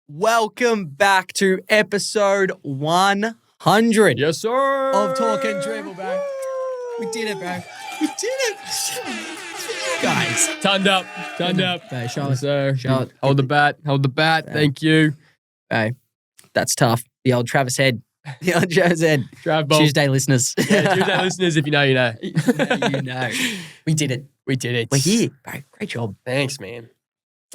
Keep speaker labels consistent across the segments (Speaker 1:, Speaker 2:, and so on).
Speaker 1: Welcome back to episode 100.
Speaker 2: Yes, sir.
Speaker 1: Of Talkin Dribble, bro. We did it, bro. We did it. Guys.
Speaker 2: Turned up.
Speaker 1: Hey, show us.
Speaker 2: Sir.
Speaker 1: Show it.
Speaker 2: Hold the bat. Thank you.
Speaker 1: Hey, that's tough. The old Travis head.
Speaker 2: Trav Bolt.
Speaker 1: Tuesday listeners.
Speaker 2: Yeah, Tuesday listeners, if you know, you know.
Speaker 1: You know. We did it. We're here, bro. Great job.
Speaker 2: Thanks, man.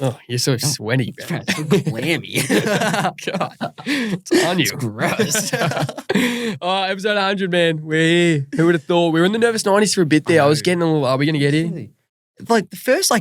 Speaker 2: Oh, you're so sweaty, bro.
Speaker 1: So clammy.
Speaker 2: God. It's on you.
Speaker 1: It's gross.
Speaker 2: Episode 100, man. We're here. Who would have thought? We were in the nervous 90s for a bit there. I was getting a little, are we going to get here?
Speaker 1: Like the first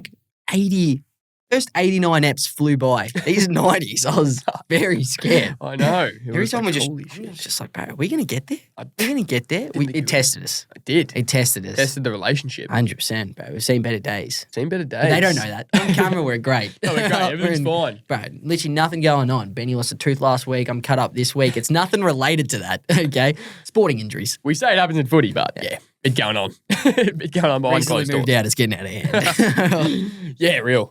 Speaker 1: 89 eps flew by. These 90s, I was very scared.
Speaker 2: I know.
Speaker 1: Every time we just like, bro, are we going to get there? Are we going to get there? It tested us.
Speaker 2: I did.
Speaker 1: It tested us.
Speaker 2: Tested the relationship.
Speaker 1: 100%, bro. We've seen better days.
Speaker 2: Seen better days.
Speaker 1: But they don't know that. On camera, we're great.
Speaker 2: No, we're great. Everything's fine.
Speaker 1: Bro, literally nothing going on. Benny lost a tooth last week. I'm cut up this week. It's nothing related to that, okay? Sporting injuries.
Speaker 2: We say it happens in footy, but yeah. Bit going on. Bit going on behind closed doors.
Speaker 1: Moved out. It's getting out of hand.
Speaker 2: Yeah, real.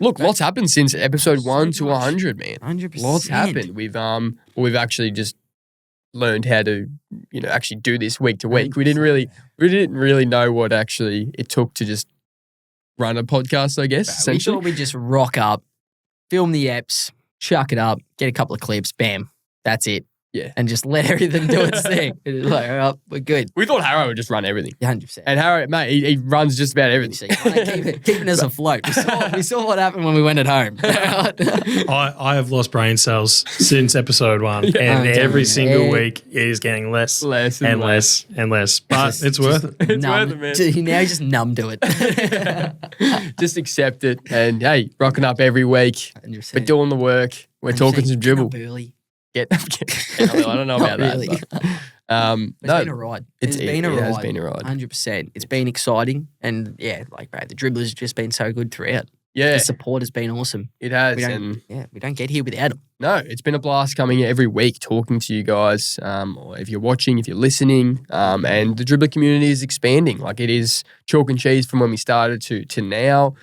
Speaker 2: Look, lots happened since episode 1 to 100, man.
Speaker 1: 100%.
Speaker 2: Lots happened. We've actually just learned how to, actually do this week to week.
Speaker 1: 100%.
Speaker 2: We didn't really know what actually it took to just run a podcast, I guess.
Speaker 1: Bro, we
Speaker 2: essentially.
Speaker 1: thought we'd just rock up, film the eps, chuck it up, get a couple of clips, bam, that's it.
Speaker 2: Yeah.
Speaker 1: And just let everything do its thing. It's like, all right, we're good.
Speaker 2: We thought Harrow would just run everything.
Speaker 1: 100%.
Speaker 2: And Harrow, mate, he runs just about everything.
Speaker 1: Keeping us afloat. We saw what happened when we went at home.
Speaker 3: I have lost brain cells since episode 1, and every single week it is getting less and less. But it's worth it.
Speaker 2: It's worth it, man.
Speaker 1: Now you're just numb to it.
Speaker 2: Just accept it. And hey, rocking up every week.
Speaker 1: 100%.
Speaker 2: We're doing the work. We're talking some dribble.
Speaker 1: Get up early.
Speaker 2: I don't know about
Speaker 1: really.
Speaker 2: that. But,
Speaker 1: It's been a ride. It has been a ride.
Speaker 2: 100%.
Speaker 1: 100%. It's been exciting. And yeah, like, bro, the dribblers have just been so good throughout.
Speaker 2: Yeah.
Speaker 1: The support has been awesome.
Speaker 2: It has.
Speaker 1: We don't get here without them.
Speaker 2: No, it's been a blast coming here every week talking to you guys. Or if you're watching, if you're listening, and the dribbler community is expanding. Like it is chalk and cheese from when we started to now.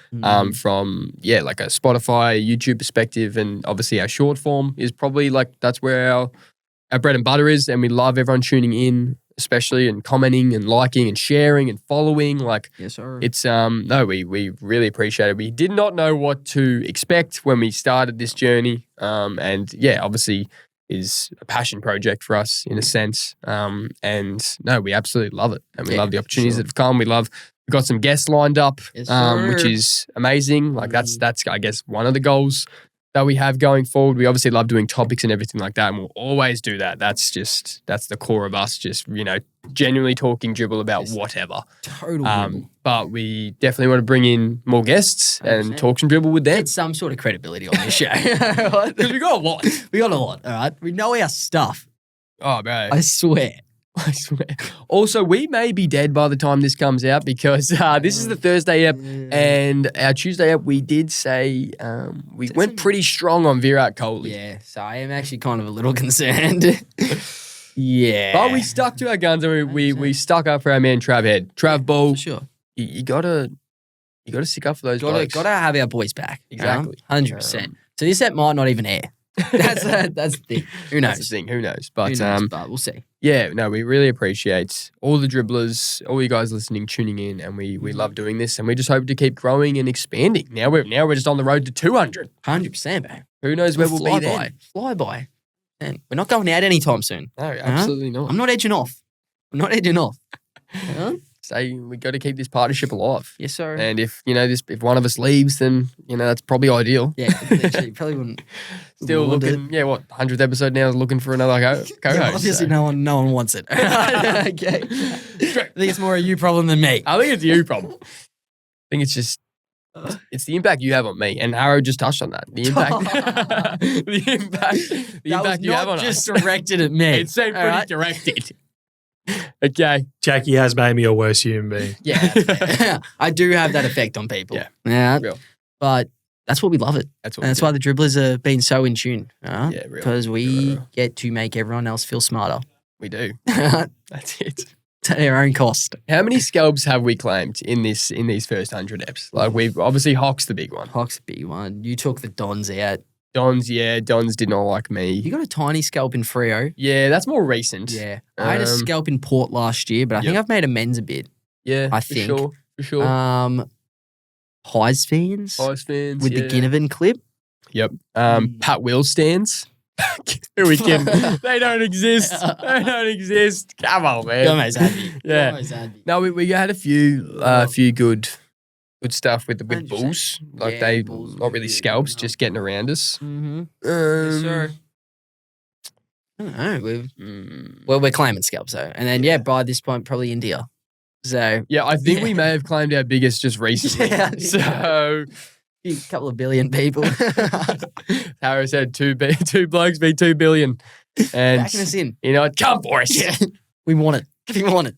Speaker 2: From like a Spotify, YouTube perspective, and obviously our short form is probably like that's where our bread and butter is, and we love everyone tuning in, especially and commenting and liking and sharing and following. Like,
Speaker 1: yes, sir.
Speaker 2: It's we really appreciate it. We did not know what to expect when we started this journey, and obviously is a passion project for us in a sense. And no, we absolutely love it, and we love the opportunities that have come. We've got some guests lined up,
Speaker 1: Yes, sir.
Speaker 2: which is amazing. Like that's I guess one of the goals that we have going forward. We obviously love doing topics and everything like that, and we'll always do that. That's the core of us, just, genuinely talking dribble about whatever.
Speaker 1: Total dribble.
Speaker 2: But we definitely want to bring in more guests and talk some dribble with them.
Speaker 1: Get some sort of credibility on this show.
Speaker 2: Because we got a lot.
Speaker 1: We got a lot, all right? We know our stuff.
Speaker 2: Oh, bro.
Speaker 1: I swear.
Speaker 2: I swear. Also, we may be dead by the time this comes out because this is the Thursday ep, and our Tuesday ep, we did say we went pretty strong on Virat Kohli.
Speaker 1: Yeah, so I am actually kind of a little concerned. Yeah.
Speaker 2: But we stuck to our guns, and we stuck up for our man Trav Head. Trav Ball,
Speaker 1: For sure.
Speaker 2: you gotta stick up for those blokes.
Speaker 1: Gotta have our boys back.
Speaker 2: Exactly.
Speaker 1: 100%. So this ep might not even air. That's the thing. Who knows?
Speaker 2: That's the thing. Who knows? But
Speaker 1: Who knows, but we'll see.
Speaker 2: yeah, no, we really appreciate all the dribblers, all you guys listening, tuning in, and we love doing this, and we just hope to keep growing and expanding. Now we're just on the road to 200.
Speaker 1: 100%, man.
Speaker 2: Who knows where we'll be then?
Speaker 1: Fly by. And we're not going out anytime soon.
Speaker 2: No, absolutely not.
Speaker 1: I'm not edging off. Huh?
Speaker 2: So we got to keep this partnership alive.
Speaker 1: Yes, sir.
Speaker 2: And if if one of us leaves, then that's probably ideal.
Speaker 1: Yeah, literally, probably wouldn't.
Speaker 2: Still looking. Yeah, what 100th episode now? Looking for another co-host.
Speaker 1: Obviously, no one wants it. Okay. I think it's more a you problem than me.
Speaker 2: I think it's you problem. I think it's just. It's the impact you have on me, and Harrow just touched on that. The impact, the impact you have on us.
Speaker 1: Just directed at me.
Speaker 2: It seemed pretty directed. Okay,
Speaker 3: Jackie has made me a worse human being.
Speaker 1: Yeah, I do have that effect on people. Yeah,
Speaker 2: real.
Speaker 1: But that's what we love it.
Speaker 2: That's
Speaker 1: why the dribblers are being so in tune.
Speaker 2: Yeah, real.
Speaker 1: Because we get to make everyone else feel smarter.
Speaker 2: We do.
Speaker 1: At
Speaker 2: That's it.
Speaker 1: their own cost.
Speaker 2: How many scalps have we claimed in these first 100 eps? Like we've obviously Hawk's the big one.
Speaker 1: Hawk's a big one. You took the Dons out.
Speaker 2: Dons did not like me.
Speaker 1: You got a tiny scalp in Freo.
Speaker 2: Yeah, that's more recent.
Speaker 1: Yeah. I had a scalp in Port last year, but I think I've made amends a bit.
Speaker 2: Yeah,
Speaker 1: I think.
Speaker 2: For sure.
Speaker 1: Heis fans with the Ginnivan clip.
Speaker 2: Yep. Pat Will stands. Who we kidding? They don't exist. They don't exist. Come on, man.
Speaker 1: Almost had me.
Speaker 2: Yeah.
Speaker 1: Almost had me.
Speaker 2: No, we had a few good stuff with bulls. Like they
Speaker 1: bulls
Speaker 2: not really scalps, just getting around us.
Speaker 1: Mm-hmm. Yes, sir. I don't know. Well, we're claiming scalps though, and then by this point probably India. So
Speaker 2: yeah, I think we may have claimed our biggest just recently. So
Speaker 1: a couple of billion people.
Speaker 2: Harris said two blokes be 2 billion, and
Speaker 1: backing us in.
Speaker 2: You know, come for us.
Speaker 1: Yeah. We want it. We want it.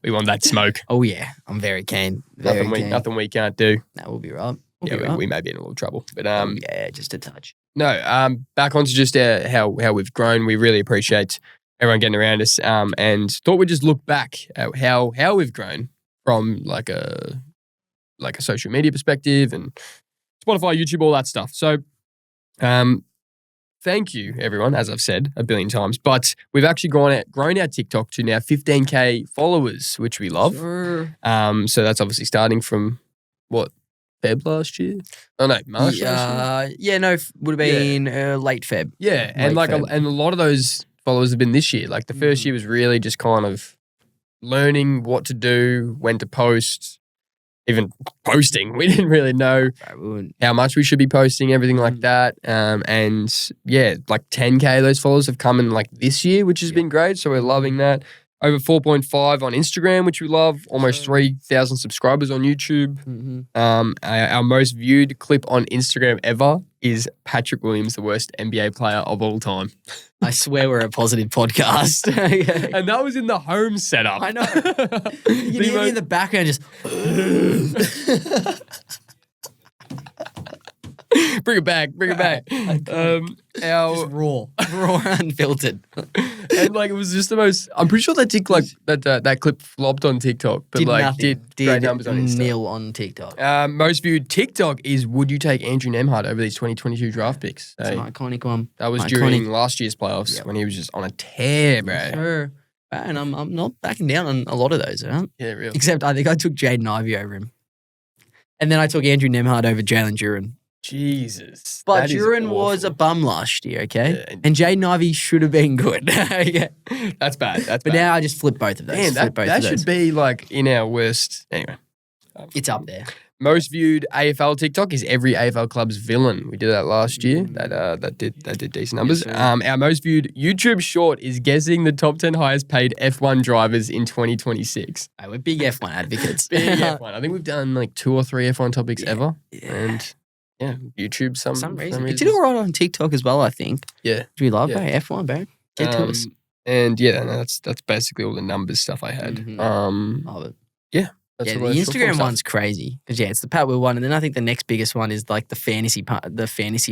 Speaker 2: We want that smoke.
Speaker 1: Oh yeah, I'm very keen.
Speaker 2: Nothing we can't do.
Speaker 1: No, we'll be right.
Speaker 2: We may be in a little trouble, but
Speaker 1: just a touch.
Speaker 2: No, back onto just how we've grown. We really appreciate everyone getting around us, and thought we'd just look back at how we've grown from like a social media perspective and Spotify, YouTube, all that stuff. So, thank you everyone, as I've said a billion times, but we've actually grown our TikTok to now 15K followers, which we love.
Speaker 1: Sure.
Speaker 2: So that's obviously starting from what? Feb last year? Oh no, March
Speaker 1: last year? Would have been late Feb.
Speaker 2: Yeah, and a lot of those followers have been this year. Like the first year was really just kind of learning what to do, when to post, even posting. We didn't really know how much we should be posting, everything like that. And yeah, like 10K of those followers have come in like this year, which has been great. So we're loving that. Over 4.5 on Instagram, which we love. Almost 3,000 subscribers on YouTube. Our most viewed clip on Instagram ever is Patrick Williams, the worst NBA player of all time.
Speaker 1: I swear we're a positive podcast.
Speaker 2: And that was in the home setup.
Speaker 1: I know. You can hear me in the background just...
Speaker 2: Bring it back.
Speaker 1: Just raw, unfiltered.
Speaker 2: And like it was just the most. I'm pretty sure that clip flopped on TikTok, but did great numbers on Insta.
Speaker 1: Nil on TikTok.
Speaker 2: Most viewed TikTok is would you take Andrew Nemhard over these 2022 draft picks?
Speaker 1: It's an iconic one.
Speaker 2: That was during last year's playoffs when he was just on a tear, bro.
Speaker 1: Sure. And I'm not backing down on a lot of those, huh?
Speaker 2: Yeah, really.
Speaker 1: Except I think I took Jaden Ivey over him, and then I took Andrew Nemhard over Jalen Duran.
Speaker 2: Jesus.
Speaker 1: But Duran was a bum last year, okay? Yeah. And Jaden Ivey should have been good. Yeah.
Speaker 2: That's bad.
Speaker 1: But now I just flip both of those.
Speaker 2: Man, that should be like in our worst. Anyway.
Speaker 1: It's up there.
Speaker 2: Most viewed AFL TikTok is every AFL club's villain. We did that last year. That did decent numbers.
Speaker 1: Yes,
Speaker 2: our most viewed YouTube short is guessing the top 10 highest paid F1 drivers in 2026.
Speaker 1: Hey, we're big F1 advocates.
Speaker 2: Big F1. I think we've done like 2 or 3 F1 topics ever.
Speaker 1: Yeah.
Speaker 2: And yeah, YouTube some reason.
Speaker 1: It did all right on TikTok as well, I think.
Speaker 2: Yeah.
Speaker 1: Which we love, F1, bro. Get to us.
Speaker 2: And that's basically all the numbers stuff I had.
Speaker 1: Love it.
Speaker 2: Yeah.
Speaker 1: The Instagram one's crazy. Because it's the Pat Will one, and then I think the next biggest one is like the fantasy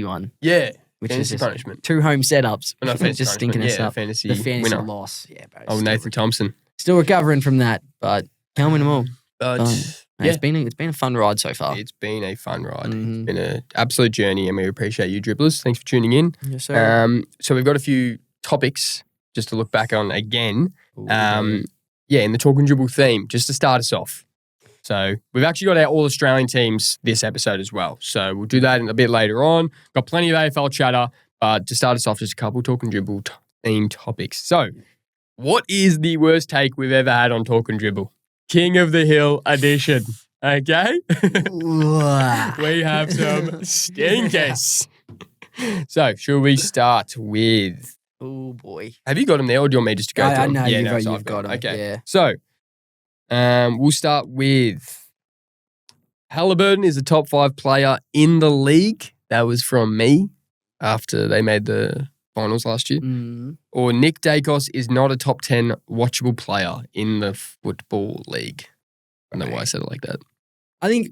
Speaker 1: one.
Speaker 2: Yeah.
Speaker 1: Which
Speaker 2: fantasy
Speaker 1: is
Speaker 2: punishment.
Speaker 1: 2 home setups.
Speaker 2: No,
Speaker 1: just stinking us up.
Speaker 2: Fantasy
Speaker 1: the fantasy
Speaker 2: winner.
Speaker 1: loss. Yeah, bro.
Speaker 2: Oh, Nathan Thompson.
Speaker 1: Still recovering from that, but can't win them all.
Speaker 2: It's
Speaker 1: been a fun ride so far.
Speaker 2: It's been a fun ride. It's been an absolute journey, and we appreciate you, dribblers. Thanks for tuning in.
Speaker 1: Yes, sir.
Speaker 2: So we've got a few topics just to look back on again. In the Talk and Dribble theme, just to start us off. So we've actually got our All Australian teams this episode as well. So we'll do that a bit later on. Got plenty of AFL chatter, but to start us off, just a couple Talk and Dribble theme topics. So, what is the worst take we've ever had on Talk and Dribble? King of the Hill edition. Okay? We have some stinkers. So, should we start with...
Speaker 1: Oh, boy.
Speaker 2: Have you got them there, or do you want me just to go through them?
Speaker 1: No, you've got them.
Speaker 2: Okay.
Speaker 1: Yeah.
Speaker 2: So, we'll start with Halliburton is a top 5 player in the league. That was from me after they made the finals last year. Or Nick Dacos is not a top 10 watchable player in the football league. I don't know why I said it like that.
Speaker 1: I think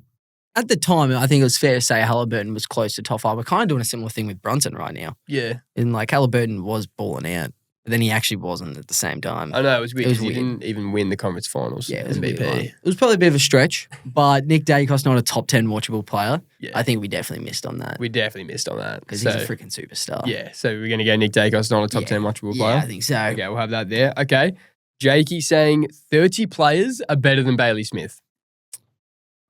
Speaker 1: at the time, I think it was fair to say Halliburton was close to top 5. We're kind of doing a similar thing with Brunson right now.
Speaker 2: Yeah.
Speaker 1: And like Halliburton was balling out. But then he actually wasn't at the same time.
Speaker 2: I know, it was weird.
Speaker 1: It was
Speaker 2: He
Speaker 1: weird.
Speaker 2: didn't even win the conference finals.
Speaker 1: Yeah, it was a
Speaker 2: MVP.
Speaker 1: weird one. It was probably a bit of a stretch, but Nick Dacos not a top 10 watchable player.
Speaker 2: Yeah.
Speaker 1: I think we definitely missed on that.
Speaker 2: We definitely missed on that.
Speaker 1: Because he's a freaking superstar.
Speaker 2: Yeah, so we're going to go Nick Dacos, not a top 10 watchable player?
Speaker 1: Yeah, I think so.
Speaker 2: Okay, we'll have that there. Okay. Jakey saying 30 players are better than Bailey Smith.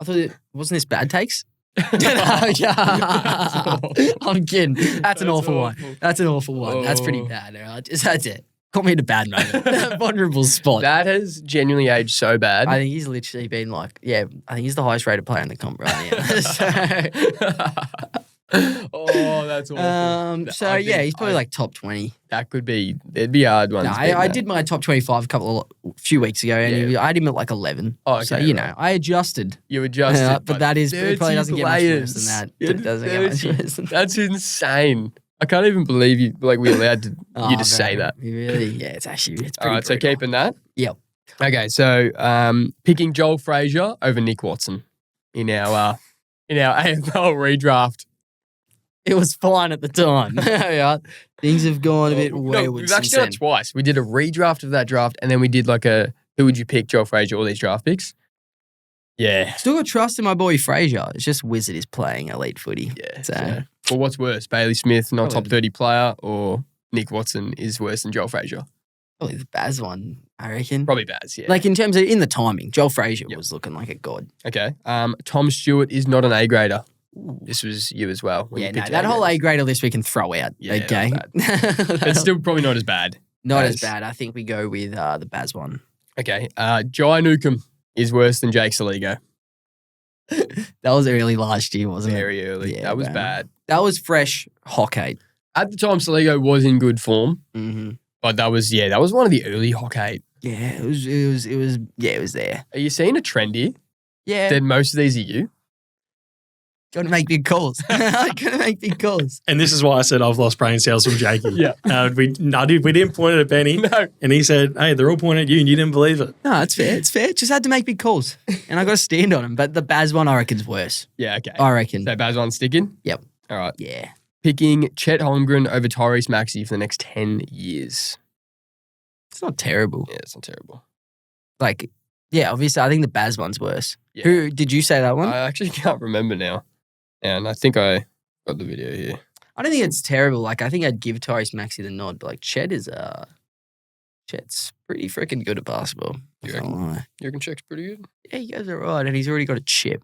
Speaker 1: I thought wasn't this bad takes? I'm kidding. That's an awful one. That's an awful one. That's pretty bad. All right? That's it. Caught me in a bad moment. Vulnerable spot.
Speaker 2: That has genuinely aged so bad.
Speaker 1: I think he's literally been I think he's the highest rated player in the comp right now.
Speaker 2: Oh, that's awful.
Speaker 1: He's probably like top 20.
Speaker 2: That could be, there'd be hard ones.
Speaker 1: No, I did my top 25 a few weeks ago, and I had him at like 11.
Speaker 2: Oh, okay.
Speaker 1: So, I adjusted.
Speaker 2: You adjusted.
Speaker 1: But that is, it probably doesn't get much worse than that. It doesn't get much worse than that.
Speaker 2: That's insane. I can't even believe you, we allowed you to say that.
Speaker 1: Really? Yeah, it's pretty
Speaker 2: All right, so
Speaker 1: brutal.
Speaker 2: keeping that?
Speaker 1: Yep.
Speaker 2: Okay, so picking Joel Frazier over Nick Watson in our AFL redraft.
Speaker 1: It was fine at the time. Yeah. Things have gone a bit wayward
Speaker 2: we've actually done it twice. We did a redraft of that draft, and then we did like a who would you pick, Joel Frazier, all these draft picks. Yeah.
Speaker 1: Still got trust in my boy Frazier. It's just Wizard is playing elite footy.
Speaker 2: Yeah.
Speaker 1: So.
Speaker 2: Well, what's worse, Bailey Smith, not top 30 player, or Nick Watson is worse than Joel Frazier?
Speaker 1: Probably the Baz one, I reckon.
Speaker 2: Probably Baz, yeah.
Speaker 1: Like in terms of in the timing, Joel Frazier was looking like a god.
Speaker 2: Okay. Tom Stewart is not an A grader. This was you as well.
Speaker 1: Yeah, no, that whole A grader list we can throw out.
Speaker 2: Yeah,
Speaker 1: okay.
Speaker 2: It's still probably not as bad.
Speaker 1: Not as bad. I think we go with the Baz one.
Speaker 2: Okay. Jai Newcomb is worse than Jake Saligo.
Speaker 1: That was early last year, wasn't it?
Speaker 2: Very early.
Speaker 1: Yeah,
Speaker 2: that was
Speaker 1: bro.
Speaker 2: bad.
Speaker 1: That was fresh Hockey.
Speaker 2: At the time, Saligo was in good form,
Speaker 1: Mm-hmm.
Speaker 2: but that was one of the early Hockey.
Speaker 1: Yeah, it was there.
Speaker 2: Are you seeing a trend here?
Speaker 1: Yeah.
Speaker 2: That most of these are you?
Speaker 1: Got to make big calls. Got to make big calls.
Speaker 3: And this is why I said I've lost brain cells from Jakey.
Speaker 2: Yeah.
Speaker 3: We didn't point it at Benny.
Speaker 2: No.
Speaker 3: And he said, hey, they're all pointing at you and you didn't believe it.
Speaker 1: No, it's fair. It's fair. Just had to make big calls. And I got to stand on them. But the Baz one, I reckon, is worse.
Speaker 2: Yeah, okay.
Speaker 1: I reckon.
Speaker 2: So Baz on sticking?
Speaker 1: Yep.
Speaker 2: All right.
Speaker 1: Yeah.
Speaker 2: Picking Chet Holmgren over Tyrese Maxey for the next 10 years.
Speaker 1: It's not terrible.
Speaker 2: Yeah, it's not terrible.
Speaker 1: Like, yeah, obviously, I think the Baz one's worse.
Speaker 2: Yeah.
Speaker 1: Who did you say that one?
Speaker 2: I actually can't remember now. And I think I got the video here.
Speaker 1: I don't think it's terrible. Like, I think I'd give Tyrese Maxey the nod, but like Chet's pretty freaking good at basketball.
Speaker 2: You
Speaker 1: I can't lie.
Speaker 2: You reckon Chet's pretty good?
Speaker 1: Yeah, he goes all right, and he's already got a chip.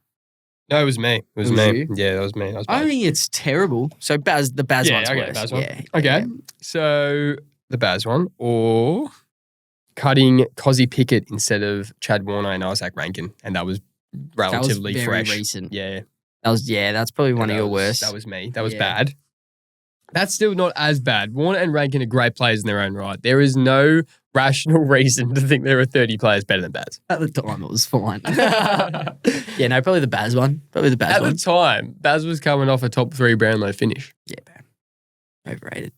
Speaker 2: No, it was me. It was
Speaker 1: Was
Speaker 2: me.
Speaker 1: you?
Speaker 2: Yeah, that was me. That was
Speaker 1: I don't
Speaker 2: bad.
Speaker 1: think it's terrible. So the Baz
Speaker 2: Yeah,
Speaker 1: one's
Speaker 2: okay,
Speaker 1: worse.
Speaker 2: Baz one.
Speaker 1: Yeah.
Speaker 2: Okay.
Speaker 1: Yeah.
Speaker 2: So the Baz one, or cutting Cozzy Pickett instead of Chad Warner and Isaac Rankin, and that was relatively
Speaker 1: that was very
Speaker 2: fresh.
Speaker 1: recent.
Speaker 2: Yeah,
Speaker 1: That's probably one of your worst.
Speaker 2: That was me. That was
Speaker 1: Yeah.
Speaker 2: bad. That's still not as bad. Warner and Rankin are great players in their own right. There is no rational reason to think there are 30 players better than Baz.
Speaker 1: At the time, it was fine. Yeah, no, probably the Baz one. Probably the Baz
Speaker 2: At
Speaker 1: one.
Speaker 2: the time, Baz was coming off a top 3 Brownlow finish.
Speaker 1: Yeah, man. Overrated.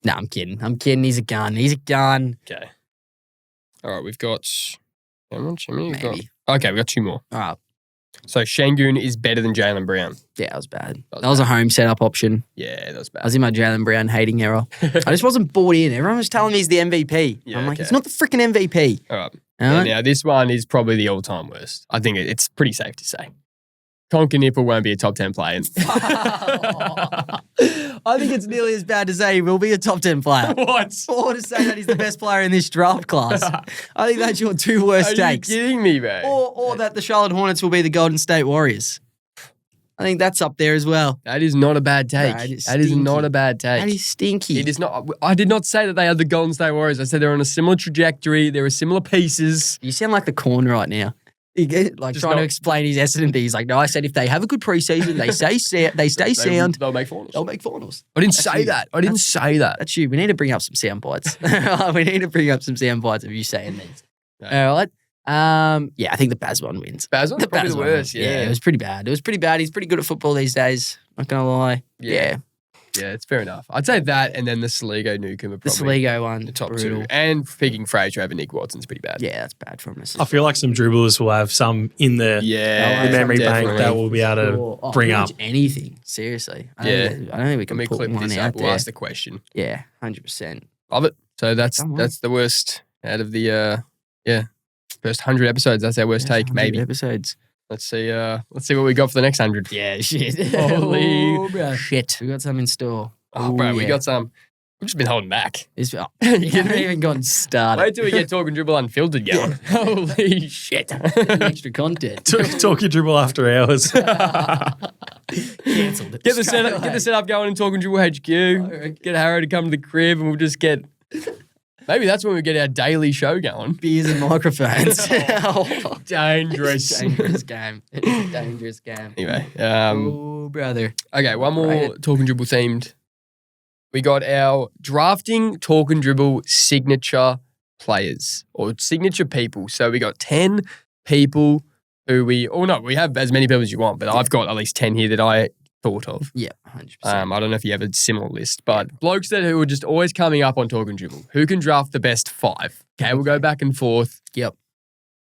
Speaker 1: No, I'm kidding. He's a gun.
Speaker 2: Okay. All right, we've got how much? How many?
Speaker 1: Maybe.
Speaker 2: Okay, we've got 2 more.
Speaker 1: All right.
Speaker 2: So Shangoon is better than Jaylen Brown.
Speaker 1: Yeah, that was bad. That was a home setup option.
Speaker 2: Yeah, that was
Speaker 1: I
Speaker 2: bad.
Speaker 1: was in my Jaylen Brown hating era. I just wasn't bought in. Everyone was telling me he's the MVP.
Speaker 2: Yeah,
Speaker 1: I'm like,
Speaker 2: okay.
Speaker 1: he's not the freaking MVP.
Speaker 2: All right.
Speaker 1: All right?
Speaker 2: Now, this one is probably the all-time worst. I think it's pretty safe to say. Conker Nipple won't be a top 10 player.
Speaker 1: I think it's nearly as bad to say he will be a top 10 player.
Speaker 2: What?
Speaker 1: Or to say that he's the best player in this draft class. I think that's your 2 worst
Speaker 2: Are
Speaker 1: takes.
Speaker 2: you kidding me, bro?
Speaker 1: Or that the Charlotte Hornets will be the Golden State Warriors. I think that's up there as well.
Speaker 2: That is not a bad take.
Speaker 1: That is
Speaker 2: That is not
Speaker 1: stinky.
Speaker 2: a bad take.
Speaker 1: That is stinky.
Speaker 2: It is not. I did not say that they are the Golden State Warriors. I said they're on a similar trajectory. There are similar pieces.
Speaker 1: You sound like the corn right now. You get, like
Speaker 3: Just
Speaker 1: trying to
Speaker 3: not-
Speaker 1: explain his Essendon. He's like, no, I said if they have a good preseason, they stay sound,
Speaker 2: They'll make finals.
Speaker 1: they'll make finals.
Speaker 2: I didn't
Speaker 1: That's
Speaker 2: say
Speaker 1: you.
Speaker 2: that. I didn't say that.
Speaker 1: That's you. We need to bring up some sound bites. We need to bring up some sound bites of you saying these.
Speaker 2: Yeah.
Speaker 1: All right. Yeah, I think the Baz one wins.
Speaker 2: Baz one's probably
Speaker 1: Baz
Speaker 2: the
Speaker 1: one
Speaker 2: worst.
Speaker 1: wins.
Speaker 2: Yeah.
Speaker 1: It was pretty bad. He's pretty good at football these days. Not gonna lie. Yeah.
Speaker 2: Yeah, it's fair enough. I'd say that, and then the Saligo Newcomb are
Speaker 1: The
Speaker 2: probably
Speaker 1: Saligo one,
Speaker 2: the top
Speaker 1: brutal.
Speaker 2: 2. And picking Frazier over Nick Watson's pretty bad.
Speaker 1: Yeah, that's bad from us.
Speaker 3: I feel like some dribblers will have some in the
Speaker 2: Yeah,
Speaker 3: memory bank
Speaker 2: definitely.
Speaker 3: that we'll be able to
Speaker 1: Or,
Speaker 3: bring
Speaker 1: pretty
Speaker 3: up.
Speaker 1: much anything. Seriously. I don't think we
Speaker 2: Let
Speaker 1: can
Speaker 2: me
Speaker 1: put
Speaker 2: clip
Speaker 1: one
Speaker 2: this
Speaker 1: out
Speaker 2: up. We'll
Speaker 1: there.
Speaker 2: ask the question.
Speaker 1: Yeah, 100%.
Speaker 2: Love it. So that's the worst out of the first 100 episodes. That's our worst take, maybe.
Speaker 1: Episodes.
Speaker 2: Let's see what we got for the next 100.
Speaker 1: Yeah, shit.
Speaker 2: Holy
Speaker 1: shit. We got some in store.
Speaker 2: Oh, bro, we got some. We've just been holding back.
Speaker 1: You haven't even gotten started.
Speaker 2: Wait till we get Talkin Dribble Unfiltered going. Holy shit.
Speaker 1: Extra content.
Speaker 3: Talkin Dribble after hours.
Speaker 1: Cancelled.
Speaker 2: Get the setup going in Talkin Dribble HQ. Get Harrow to come to the crib and we'll just get... Maybe that's when we get our daily show going.
Speaker 1: Beers and microphones.
Speaker 2: Dangerous.
Speaker 1: Dangerous game. Dangerous game.
Speaker 2: Anyway.
Speaker 1: Oh, brother.
Speaker 2: Okay, one more Talkin Dribble themed. We got our drafting Talkin Dribble signature players or signature people. So we got 10 people who we have as many people as you want, but I've got at least 10 here that I thought of.
Speaker 1: Yeah, 100%.
Speaker 2: I don't know if you have a similar list, but blokes who are just always coming up on Talkin Dribble. Who can draft the best 5? Okay, we'll go back and forth.
Speaker 1: Yep.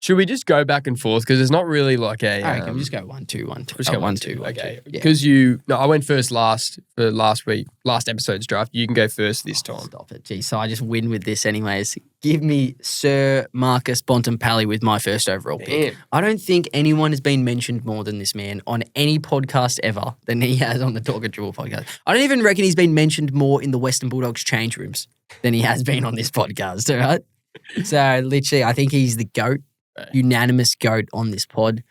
Speaker 2: Should we just go back and forth? Because there's not really like a...
Speaker 1: I reckon we just go 1, 2, 1, 2.
Speaker 2: Just go 1, 2. Okay.
Speaker 1: Yeah.
Speaker 2: Because I went first last episode's draft. You can go first this time.
Speaker 1: Stop it. Gee, so I just win with this anyways. Give me Sir Marcus Bontempelli with my first overall pick. I don't think anyone has been mentioned more than this man on any podcast ever than he has on the Talkin Dribble podcast. I don't even reckon he's been mentioned more in the Western Bulldogs change rooms than he has been on this podcast, all right? So literally, I think he's the GOAT. Unanimous GOAT on this pod.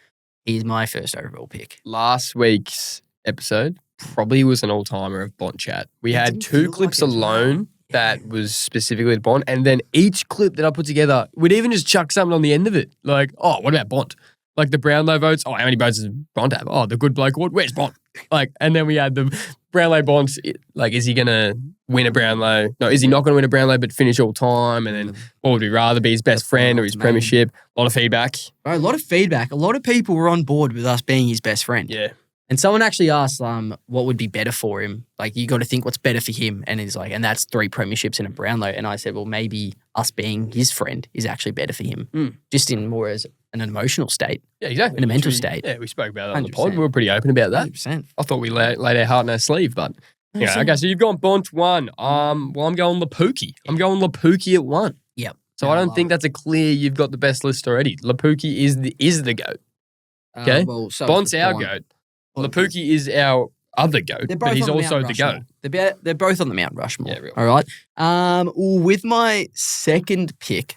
Speaker 1: He's my first overall pick.
Speaker 2: Last week's episode probably was an all-timer of Bont chat. We had 2 clips alone that was specifically to Bont, and then each clip that I put together, we'd even just chuck something on the end of it. Like, oh, what about Bont? Like the Brownlow votes. Oh, how many votes does Bont have? Oh, the good bloke award. Where's Bont? Like, and then we had the Brownlow Bont. Like, is he going to win a Brownlow? No, is he not going to win a Brownlow but finish all time? And then what would we rather be, his best friend or his premiership? A lot of feedback.
Speaker 1: Bro, a lot of feedback. A lot of people were on board with us being his best friend.
Speaker 2: Yeah.
Speaker 1: And someone actually asked what would be better for him. Like, you got to think what's better for him. And he's like, and that's 3 premierships and a Brownlow. And I said, well, maybe us being his friend is actually better for him. Just in more as an emotional state.
Speaker 2: Yeah, exactly.
Speaker 1: In a mental state.
Speaker 2: Yeah, we spoke about that on the pod. We were pretty open about that.
Speaker 1: 100%.
Speaker 2: I thought we laid our heart in our sleeve, but... Yeah, okay, so you've gone Bont 1. I'm going Lapuki. I'm going Lapuki at 1.
Speaker 1: Yep.
Speaker 2: So I don't think that's a clear you've got the best list already. Lapuki is the GOAT. Okay? Bont's our GOAT. Lapuki is our other GOAT, but he's also the GOAT.
Speaker 1: They're both on the Mount Rushmore.
Speaker 2: Yeah, real.
Speaker 1: All right. With my second pick,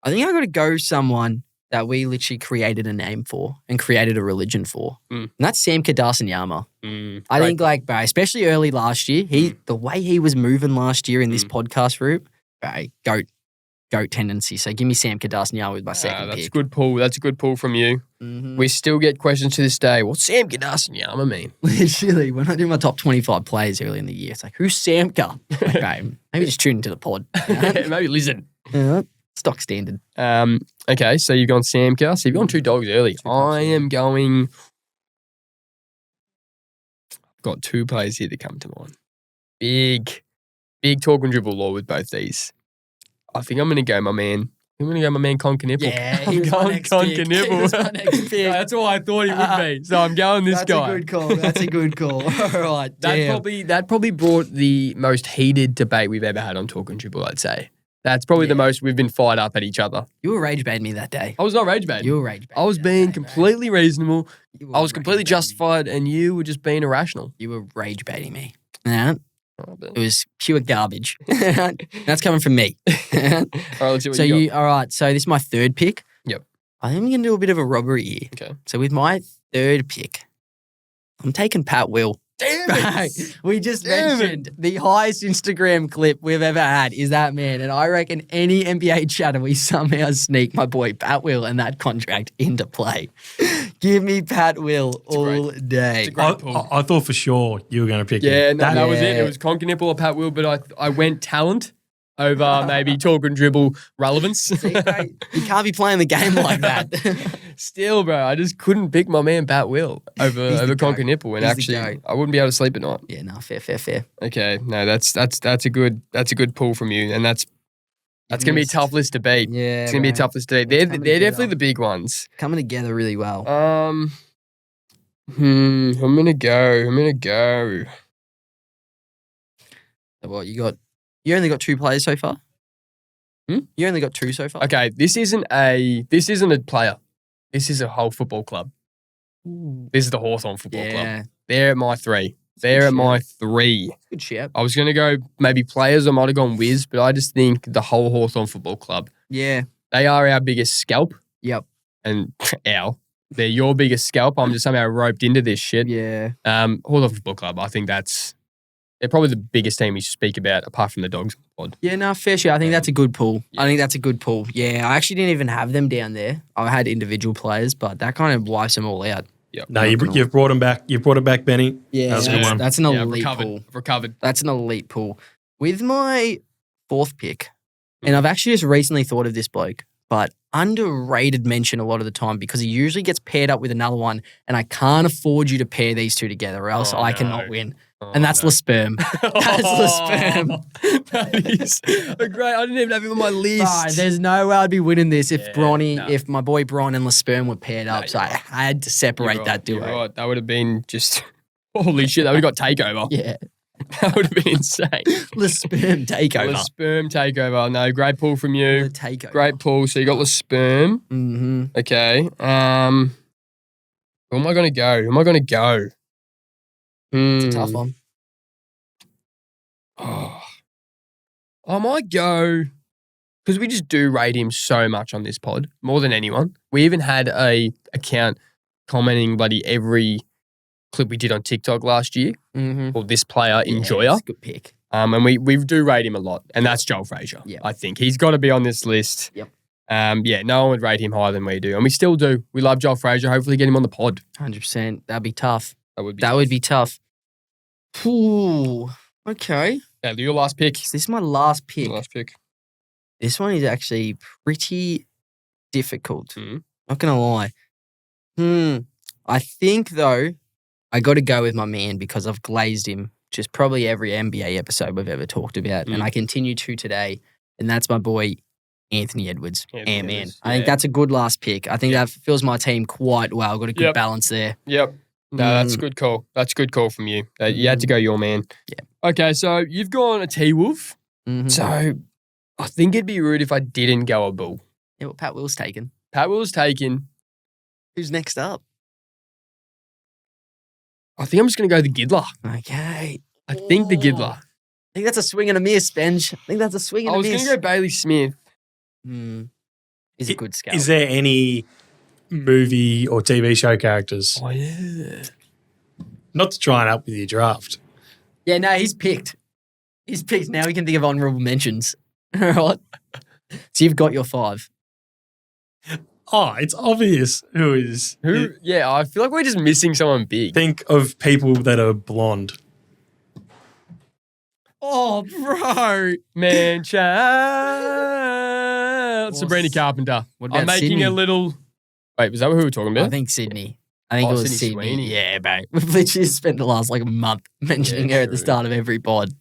Speaker 1: I think I got to go someone that we literally created a name for and created a religion for. And that's Sam Kardasanyama. I think, like, bro, especially early last year, the way he was moving last year in this podcast group, bro, GOAT tendency. So give me Sam Kardasanyama with my second pick.
Speaker 2: That's a good pull. That's a good pull from you. We still get questions to this day. What's Sam Kardasanyama mean?
Speaker 1: Literally, when I do my top 25 players early in the year, it's like, who's Samka? Okay, maybe just tune into the pod.
Speaker 2: Maybe listen.
Speaker 1: Stock standard.
Speaker 2: Okay, so you've gone Samka. So you've gone 2 dogs early. I am going... I've got 2 players here that come to mind. Big Talkin Dribble law with both these. I think I'm going to go my man. I'm going to go my man Conker Nipple.
Speaker 1: Yeah,
Speaker 2: I'm going Conker Nipple. That's all I thought he would be. So I'm going this guy.
Speaker 1: That's a good call. All right,
Speaker 2: that probably brought the most heated debate we've ever had on Talkin Dribble, I'd say. That's probably the most we've been fired up at each other.
Speaker 1: You were rage baiting me that day.
Speaker 2: I was not rage baiting.
Speaker 1: You were rage baiting.
Speaker 2: I was being completely reasonable. I was completely justified, and you were just being irrational.
Speaker 1: You were rage baiting me. Yeah. It was pure garbage. That's coming from me.
Speaker 2: All right, let's see what you got.
Speaker 1: All right, so this is my third pick.
Speaker 2: Yep.
Speaker 1: I think I'm going to do a bit of a robbery here.
Speaker 2: Okay.
Speaker 1: So with my third pick, I'm taking Pat Will.
Speaker 2: Damn it.
Speaker 1: We just mentioned the highest Instagram clip we've ever had is that man. And I reckon any NBA chatter, we somehow sneak my boy Pat Will and that contract into play. Give me Pat Will all day.
Speaker 3: I thought for sure you were going to pick him.
Speaker 2: Yeah, that was it. It was Conker Nipple or Pat Will, but I went talent over maybe Talkin Dribble relevance.
Speaker 1: See, bro, you can't be playing the game like that.
Speaker 2: Still, bro, I just couldn't pick my man Pat Will over Conker Nipple, and actually, I wouldn't be able to sleep at night.
Speaker 1: Yeah, no, fair.
Speaker 2: Okay, no, that's a good pull from you, and that's gonna be a tough list to beat.
Speaker 1: Yeah,
Speaker 2: it's gonna be a tough list to beat. They're definitely the big ones.
Speaker 1: Coming together really well.
Speaker 2: I'm gonna go.
Speaker 1: So what you got? You only got 2 players so far? You only got 2 so far?
Speaker 2: Okay, this isn't a player. This is a whole football club. This is the Hawthorn Football Club. They're at my 3. They're at my 3.
Speaker 1: Good shout.
Speaker 2: I was going to go maybe players. I might have gone Wiz, but I just think the whole Hawthorn Football Club.
Speaker 1: Yeah.
Speaker 2: They are our biggest scalp.
Speaker 1: Yep.
Speaker 2: And they're your biggest scalp. I'm just somehow roped into this shit.
Speaker 1: Yeah.
Speaker 2: Hawthorn Football Club, I think they're probably the biggest team we should speak about apart from the Dogs pod.
Speaker 1: Yeah, no, fair share. I think that's a good pull. Yeah. I think that's a good pull. Yeah, I actually didn't even have them down there. I had individual players, but that kind of wipes them all out.
Speaker 2: Yep.
Speaker 3: No, you've brought them back. You've brought it back, Benny.
Speaker 1: Yeah,
Speaker 3: that's a good one.
Speaker 1: That's an elite pull.
Speaker 2: I've recovered.
Speaker 1: That's an elite pull. With my 4th pick, and I've actually just recently thought of this bloke, but underrated mention a lot of the time because he usually gets paired up with another one, and I can't afford you to pair these 2 together or else I cannot win. And that's LeSperm. That's LeSperm.
Speaker 2: That is great. I didn't even have him on my list.
Speaker 1: There's no way I'd be winning this if if my boy Bron and LeSperm were paired up. So I had to separate that duo.
Speaker 2: Right. That would have been just holy shit. That would have got takeover.
Speaker 1: Yeah.
Speaker 2: That would have been insane.
Speaker 1: LeSperm takeover.
Speaker 2: LeSperm takeover. No, great pull from you.
Speaker 1: Takeover.
Speaker 2: Great pull. So you got LeSperm.
Speaker 1: Mm-hmm.
Speaker 2: Okay. Who am I going to go?
Speaker 1: It's a tough one.
Speaker 2: Oh, I might go because we just do rate him so much on this pod, more than anyone. We even had a account commenting bloody every clip we did on TikTok last year. Called This Player Enjoyer.
Speaker 1: That's a good pick.
Speaker 2: And we do rate him a lot, and that's Joel Frazier.
Speaker 1: Yep.
Speaker 2: I think he's got to be on this list.
Speaker 1: Yep.
Speaker 2: No one would rate him higher than we do, and we still do. We love Joel Frazier. Hopefully, get him on the pod.
Speaker 1: 100%. That'd be tough.
Speaker 2: That would be
Speaker 1: tough. Ooh. Okay.
Speaker 2: Okay, your last pick.
Speaker 1: Is this my last pick?
Speaker 2: Last pick.
Speaker 1: This one is actually pretty difficult. Not going to lie. I think, though, I got to go with my man because I've glazed him just probably every NBA episode we've ever talked about. And I continue to today. And that's my boy, Anthony Edwards. Ant-Man. I think that's a good last pick. I think that fills my team quite well. Got a good balance there.
Speaker 2: Yep. No, that's a good call. That's a good call from you. You had to go your man.
Speaker 1: Yeah.
Speaker 2: Okay, so you've gone a T-Wolf. So I think it'd be rude if I didn't go a Bull.
Speaker 1: Yeah, well, Pat Will's taken. Who's next up?
Speaker 2: I think I'm just going to go the Giddler.
Speaker 1: Okay.
Speaker 2: I think the Giddler.
Speaker 1: I think that's a swing and a miss, Benj. I think that's a swing and a miss.
Speaker 2: I was going to go Bailey Smith.
Speaker 1: He's a good scout.
Speaker 3: Is there any movie or TV show characters?
Speaker 2: Oh, yeah.
Speaker 3: Not to try and up with your draft.
Speaker 1: Yeah, no, he's picked. Now we can think of honourable mentions. All right. So you've got your 5.
Speaker 3: Oh, it's obvious who is.
Speaker 2: Yeah, I feel like we're just missing someone big.
Speaker 3: Think of people that are blonde.
Speaker 1: Oh, bro.
Speaker 2: Man child. Sabrina Carpenter.
Speaker 1: What about
Speaker 2: I'm making
Speaker 1: Sydney?
Speaker 2: a little... Wait, was that who we were talking about?
Speaker 1: I think Sydney. I think it was Sydney.
Speaker 2: Sweeney.
Speaker 1: Yeah, mate. We've literally spent the last month mentioning her at the start of every pod.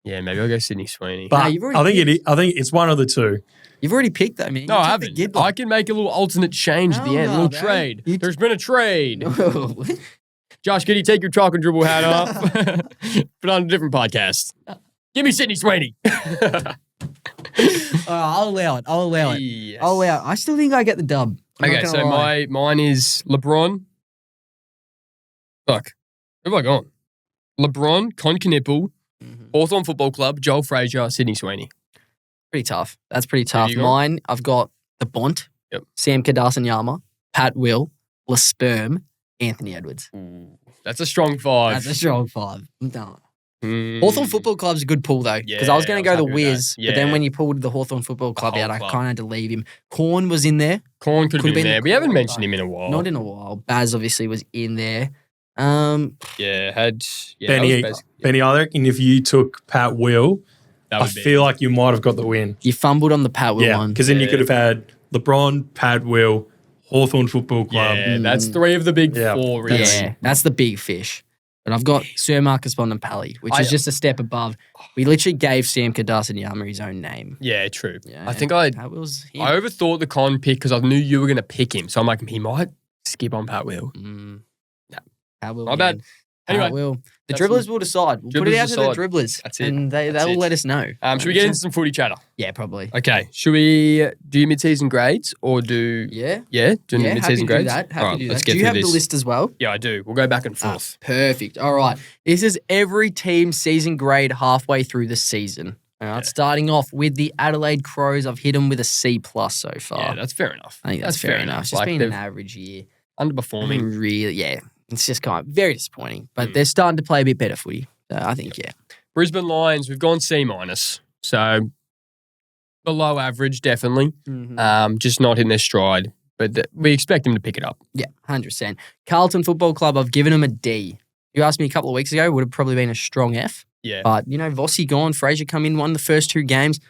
Speaker 2: Yeah, maybe I'll go Sydney Sweeney.
Speaker 3: But I think it's one of the 2.
Speaker 1: You've already picked that, man.
Speaker 2: No, I haven't. I can make a little alternate change at the end, a little trade. There's been a trade. Josh, can you take your Talkin Dribble hat off? Put on a different podcast. Give me Sydney Sweeney.
Speaker 1: I'll allow it.
Speaker 2: Yes.
Speaker 1: I'll allow it. I still think I get the dub.
Speaker 2: Okay, so mine is LeBron. Fuck. Where have I gone? LeBron, Con Knipple, Hawthorn Football Club, Joel Frazier, Sydney Sweeney.
Speaker 1: Pretty tough. That's pretty tough. Mine, I've got the Bont, Sam Kardasanyama, Pat Will, LeSperm, Anthony Edwards.
Speaker 2: That's a strong 5.
Speaker 1: That's a strong 5. I'm done. Hawthorn Football Club's a good pull, though, because I was going to go the Wiz, but then when you pulled the Hawthorn Football Club out, I kind of had to leave him. Corn was in there.
Speaker 2: Corn could have been there. We haven't mentioned him in a while.
Speaker 1: Not in a while. Baz obviously was in there.
Speaker 3: Benny, I reckon if you took Pat Will, I feel like you might have got the win.
Speaker 1: You fumbled on the Pat Will one.
Speaker 3: Because then you could have had LeBron, Pat Will, Hawthorn Football Club.
Speaker 2: Yeah, that's 3 of the big 4, really.
Speaker 1: Yeah, that's the big fish. But I've got Sir Marcus Bontempelli, which is just a step above. We literally gave Sam Kardasanyama his own name.
Speaker 2: Yeah, true.
Speaker 1: Yeah,
Speaker 2: I think I
Speaker 1: overthought
Speaker 2: the Con pick because I knew you were going to pick him. So I'm like, he might skip on Pat Will.
Speaker 1: Pat Will.
Speaker 2: My bad. Anyway,
Speaker 1: the dribblers will decide. We'll put it out to the dribblers.
Speaker 2: That's it.
Speaker 1: And they will let us know.
Speaker 2: Should we get into some footy chatter?
Speaker 1: Yeah, probably.
Speaker 2: Okay. Should we do mid-season grades or do...
Speaker 1: Yeah.
Speaker 2: Yeah? Do mid-season grades?
Speaker 1: Happy to do that.
Speaker 2: Let's get
Speaker 1: do
Speaker 2: through
Speaker 1: you have
Speaker 2: this.
Speaker 1: the list as well?
Speaker 2: Yeah, I do. We'll go back and forth.
Speaker 1: Perfect. All right. This is every team's season grade halfway through the season. All right. Starting off with the Adelaide Crows. I've hit them with a C+ so far.
Speaker 2: Yeah, that's fair enough.
Speaker 1: I think that's fair enough. It's just been an average year.
Speaker 2: Underperforming.
Speaker 1: Really, yeah. It's just kind of very disappointing. But they're starting to play a bit better footy. So I think, yeah.
Speaker 2: Brisbane Lions, we've gone C-. So below average, definitely. Just not in their stride. But we expect them to pick it up.
Speaker 1: Yeah, 100%. Carlton Football Club, I've given them a D. You asked me a couple of weeks ago, would have probably been a strong F.
Speaker 2: Yeah.
Speaker 1: But, Vossi gone, Fraser come in, won the first 2 games.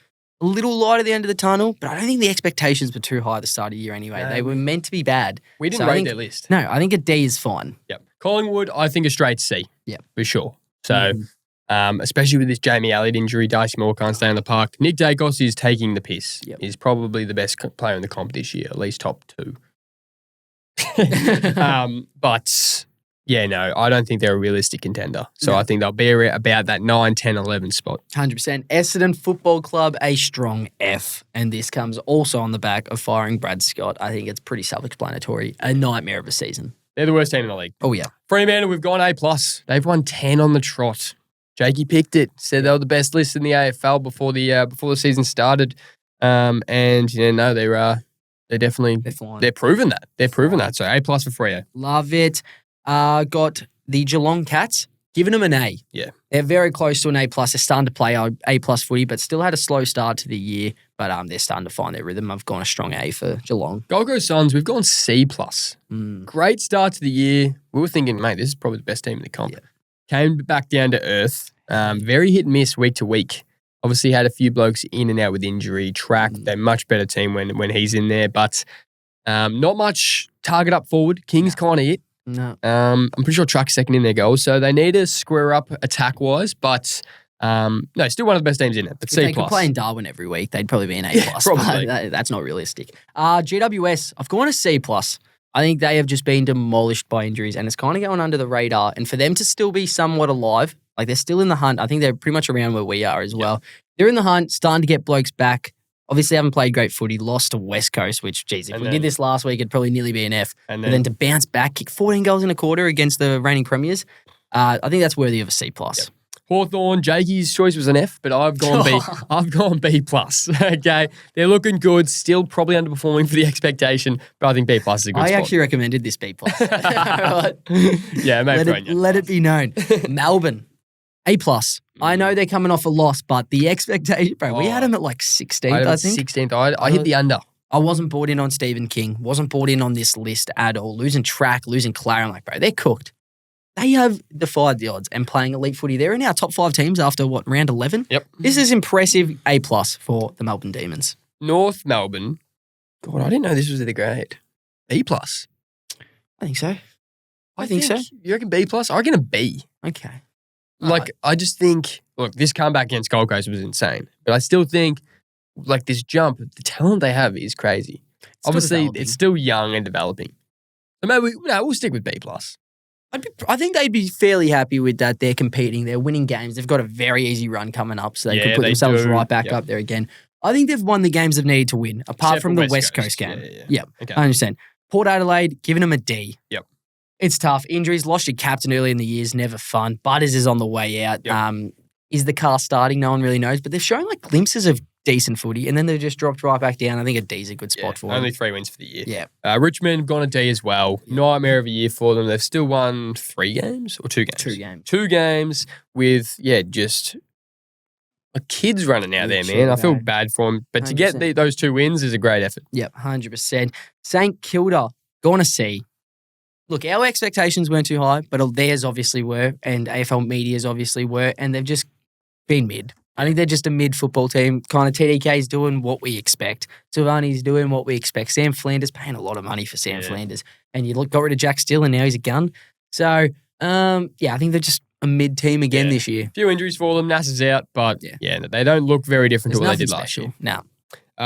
Speaker 1: A little light at the end of the tunnel, but I don't think the expectations were too high at the start of the year anyway. They were meant to be bad.
Speaker 2: We didn't rate their list.
Speaker 1: No, I think a D is fine.
Speaker 2: Yep. Collingwood, I think a straight C.
Speaker 1: Yeah.
Speaker 2: For sure. So, especially with this Jamie Elliott injury, Dicey Moore can't stay in the park. Nick Dacos is taking the piss.
Speaker 1: Yep.
Speaker 2: He's probably the best player in the comp this year, at least top 2. But... yeah, no, I don't think they're a realistic contender. So I think they'll be about that 9, 10, 11 spot.
Speaker 1: 100%. Essendon Football Club, a strong F. And this comes also on the back of firing Brad Scott. I think it's pretty self-explanatory. A nightmare of a season.
Speaker 2: They're the worst team in the league.
Speaker 1: Oh, yeah.
Speaker 2: Fremantle, we've gone A+. They've won 10 on the trot. Jakey picked it. Said they were the best list in the AFL before the season started. And, they're definitely... They're proven that. They're proven that. So A+ for Freo.
Speaker 1: Love it. Got the Geelong Cats, giving them an A.
Speaker 2: Yeah.
Speaker 1: They're very close to an A+. They're starting to play A+ footy, but still had a slow start to the year. But they're starting to find their rhythm. I've gone a strong A for Geelong.
Speaker 2: Gold Coast Suns, we've gone C+. Great start to the year. We were thinking, mate, this is probably the best team in the comp.
Speaker 1: Yeah.
Speaker 2: Came back down to earth. Very hit and miss week to week. Obviously had a few blokes in and out with injury. Track, they're a much better team when he's in there. But not much target up forward. King's kind of it.
Speaker 1: No.
Speaker 2: I'm pretty sure Truck's second in their goals, so they need to square up attack-wise, but no, still one of the best teams in it, but C+.
Speaker 1: If they could play in Darwin every week, they'd probably be an A+.
Speaker 2: Probably.
Speaker 1: But that's not realistic. GWS, I've gone a C+. I think they have just been demolished by injuries, and it's kind of going under the radar, and for them to still be somewhat alive, like they're still in the hunt, I think they're pretty much around where we are as well. They're in the hunt, starting to get blokes back. Obviously, haven't played great footy, lost to West Coast, which, geez, if we did this last week, it'd probably nearly be an F. And then to bounce back, kick 14 goals in a quarter against the reigning premiers, I think that's worthy of a C+. Yep.
Speaker 2: Hawthorn, Jakey's choice was an F, but I've gone B. I've gone B+. Okay, they're looking good, still probably underperforming for the expectation, but I think B+ is a good spot.
Speaker 1: I actually recommended this B+.
Speaker 2: Yeah, maybe
Speaker 1: let it be known. Melbourne. A+. I know they're coming off a loss, but the expectation, bro, we had them at like 16th, I think.
Speaker 2: 16th. I hit the under.
Speaker 1: I wasn't bought in on Stephen King, wasn't bought in on this list at all. Losing Track, losing Clare, I'm like, bro, they're cooked. They have defied the odds and playing elite footy. They're in our top 5 teams after, round 11?
Speaker 2: Yep.
Speaker 1: This is impressive. A+ for the Melbourne Demons.
Speaker 2: North Melbourne. God, I didn't know this was the grade. B+.
Speaker 1: I think so.
Speaker 2: I think so. You reckon B+? I reckon a B.
Speaker 1: Okay.
Speaker 2: I just think, look, this comeback against Gold Coast was insane. But I still think, this jump, the talent they have is crazy. Obviously, it's still young and developing. So maybe we'll stick with B+.
Speaker 1: I think they'd be fairly happy with that. They're competing. They're winning games. They've got a very easy run coming up, so they could put themselves right back up there again. I think they've won the games they've needed to win, apart from the West Coast game. Yeah. Okay. I understand. Port Adelaide, giving them a D.
Speaker 2: Yep.
Speaker 1: It's tough. Injuries, lost your captain early in the year is never fun. Butters is on the way out. Yep. Is the car starting? No one really knows. But they're showing glimpses of decent footy, and then they've just dropped right back down. I think a D is a good spot for them.
Speaker 2: Only 3 wins for the year.
Speaker 1: Yeah.
Speaker 2: Richmond gone a D as well. Yeah. Nightmare of a year for them. They've still won 3 games or 2 games?
Speaker 1: 2 games.
Speaker 2: 2 games with, just kids running out there, man. I feel bad for them. But 100%. To get those 2 wins is a great effort.
Speaker 1: Yep, 100%. St Kilda, gone a C. Look, our expectations weren't too high, but theirs obviously were, and AFL Media's obviously were, and they've just been mid. I think they're just a mid football team. Kind of TDK's doing what we expect. Silvani's doing what we expect. Sam Flanders, paying a lot of money for Sam Flanders. And you got rid of Jack Still, and now he's a gun. So, I think they're just a mid team again this year.
Speaker 2: A few injuries for them. Nass is out, but they don't look very different to what they did last year.
Speaker 1: No.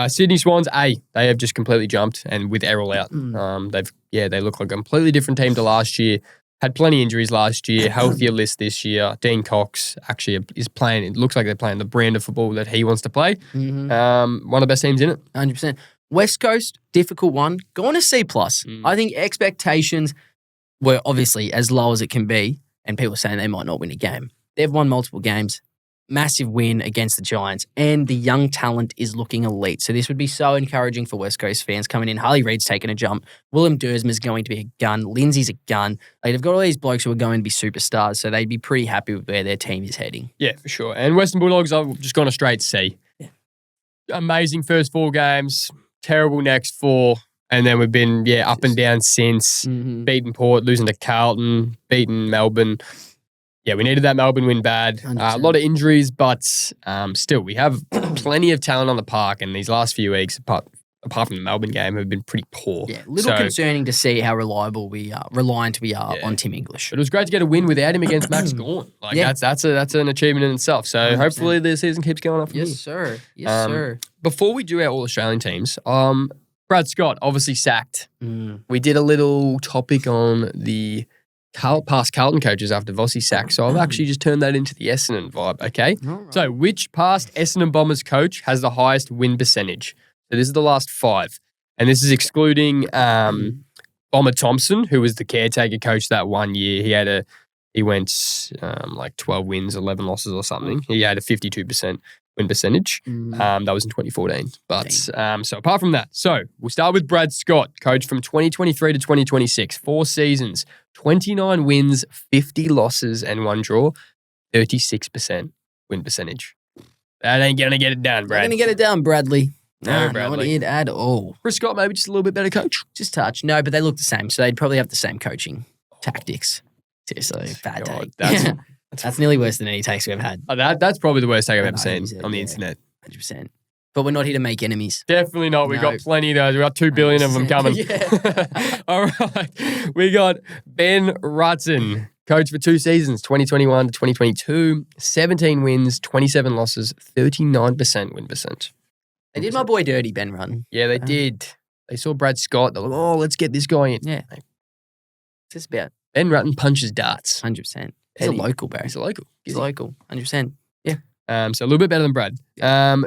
Speaker 2: Sydney Swans, A. They have just completely jumped, and with Errol out, they look like a completely different team to last year. Had plenty of injuries last year, healthier list this year. Dean Cox actually is playing. It looks like they're playing the brand of football that he wants to play.
Speaker 1: Mm-hmm.
Speaker 2: One of the best teams in it.
Speaker 1: 100%. West Coast, difficult one. Going to C+. I think expectations were obviously as low as it can be, and people saying they might not win a game. They've won multiple games. Massive win against the Giants, and the young talent is looking elite. So this would be so encouraging for West Coast fans coming in. Harley Reid's taking a jump. Willem Dersma's going to be a gun. Lindsay's a gun. Like, they've got all these blokes who are going to be superstars, so they'd be pretty happy with where their team is heading.
Speaker 2: Yeah, for sure. And Western Bulldogs, I've just gone a straight C.
Speaker 1: Yeah.
Speaker 2: Amazing first 4 games, terrible next 4, and then we've been up and down since. Beaten Port, losing to Carlton, beaten Melbourne. Yeah, we needed that Melbourne win bad. A lot of injuries, but still, we have plenty of talent on the park, and these last few weeks, apart from the Melbourne game, have been pretty poor.
Speaker 1: Yeah, concerning to see how reliant we are on Tim English.
Speaker 2: But it was great to get a win without him against Max Gawn. That's an achievement in itself. So 100%. Hopefully the season keeps going up.
Speaker 1: Yes, sir. Yes, sir.
Speaker 2: Before we do our All Australian teams, Brad Scott obviously sacked. We did a little topic on the past Carlton coaches after Vossi sack. So I've actually just turned that into the Essendon vibe, okay?
Speaker 1: Right.
Speaker 2: So which past Essendon Bombers coach has the highest win percentage? So this is the last 5. And this is excluding Bomber Thompson, who was the caretaker coach that one year. He went like 12 wins, 11 losses or something. He had a 52% win percentage. That was in 2014. But so apart from that, so we'll start with Brad Scott, coach from 2023 to 2026, 4 seasons, 29 wins, 50 losses and 1 draw, 36% win percentage. That ain't going to get it done, Brad.
Speaker 1: Not going to get it done, Bradley.
Speaker 2: No, Bradley.
Speaker 1: Not it at all.
Speaker 2: Chris Scott, maybe just a little bit better coach.
Speaker 1: Just touch. No, but they look the same. So they'd probably have the same coaching tactics. Seriously, bad take. That's nearly worse than any takes we've had.
Speaker 2: That's probably the worst take I've ever seen on the internet.
Speaker 1: 100%. But we're not here to make enemies.
Speaker 2: Definitely not. We've got plenty of those. We've got 2 billion of them coming. All right. We got Ben Rutten, coach for 2 seasons, 2021 to 2022, 17 wins, 27 losses, 39% win percent.
Speaker 1: They did my boy dirty, Ben Rutten.
Speaker 2: Yeah, they did. They saw Brad Scott. They're like, let's get this guy in.
Speaker 1: Yeah. What's this about?
Speaker 2: Ben Rutten punches darts.
Speaker 1: 100%. He's a local, bro.
Speaker 2: He's a local.
Speaker 1: 100%. Yeah.
Speaker 2: So a little bit better than Brad.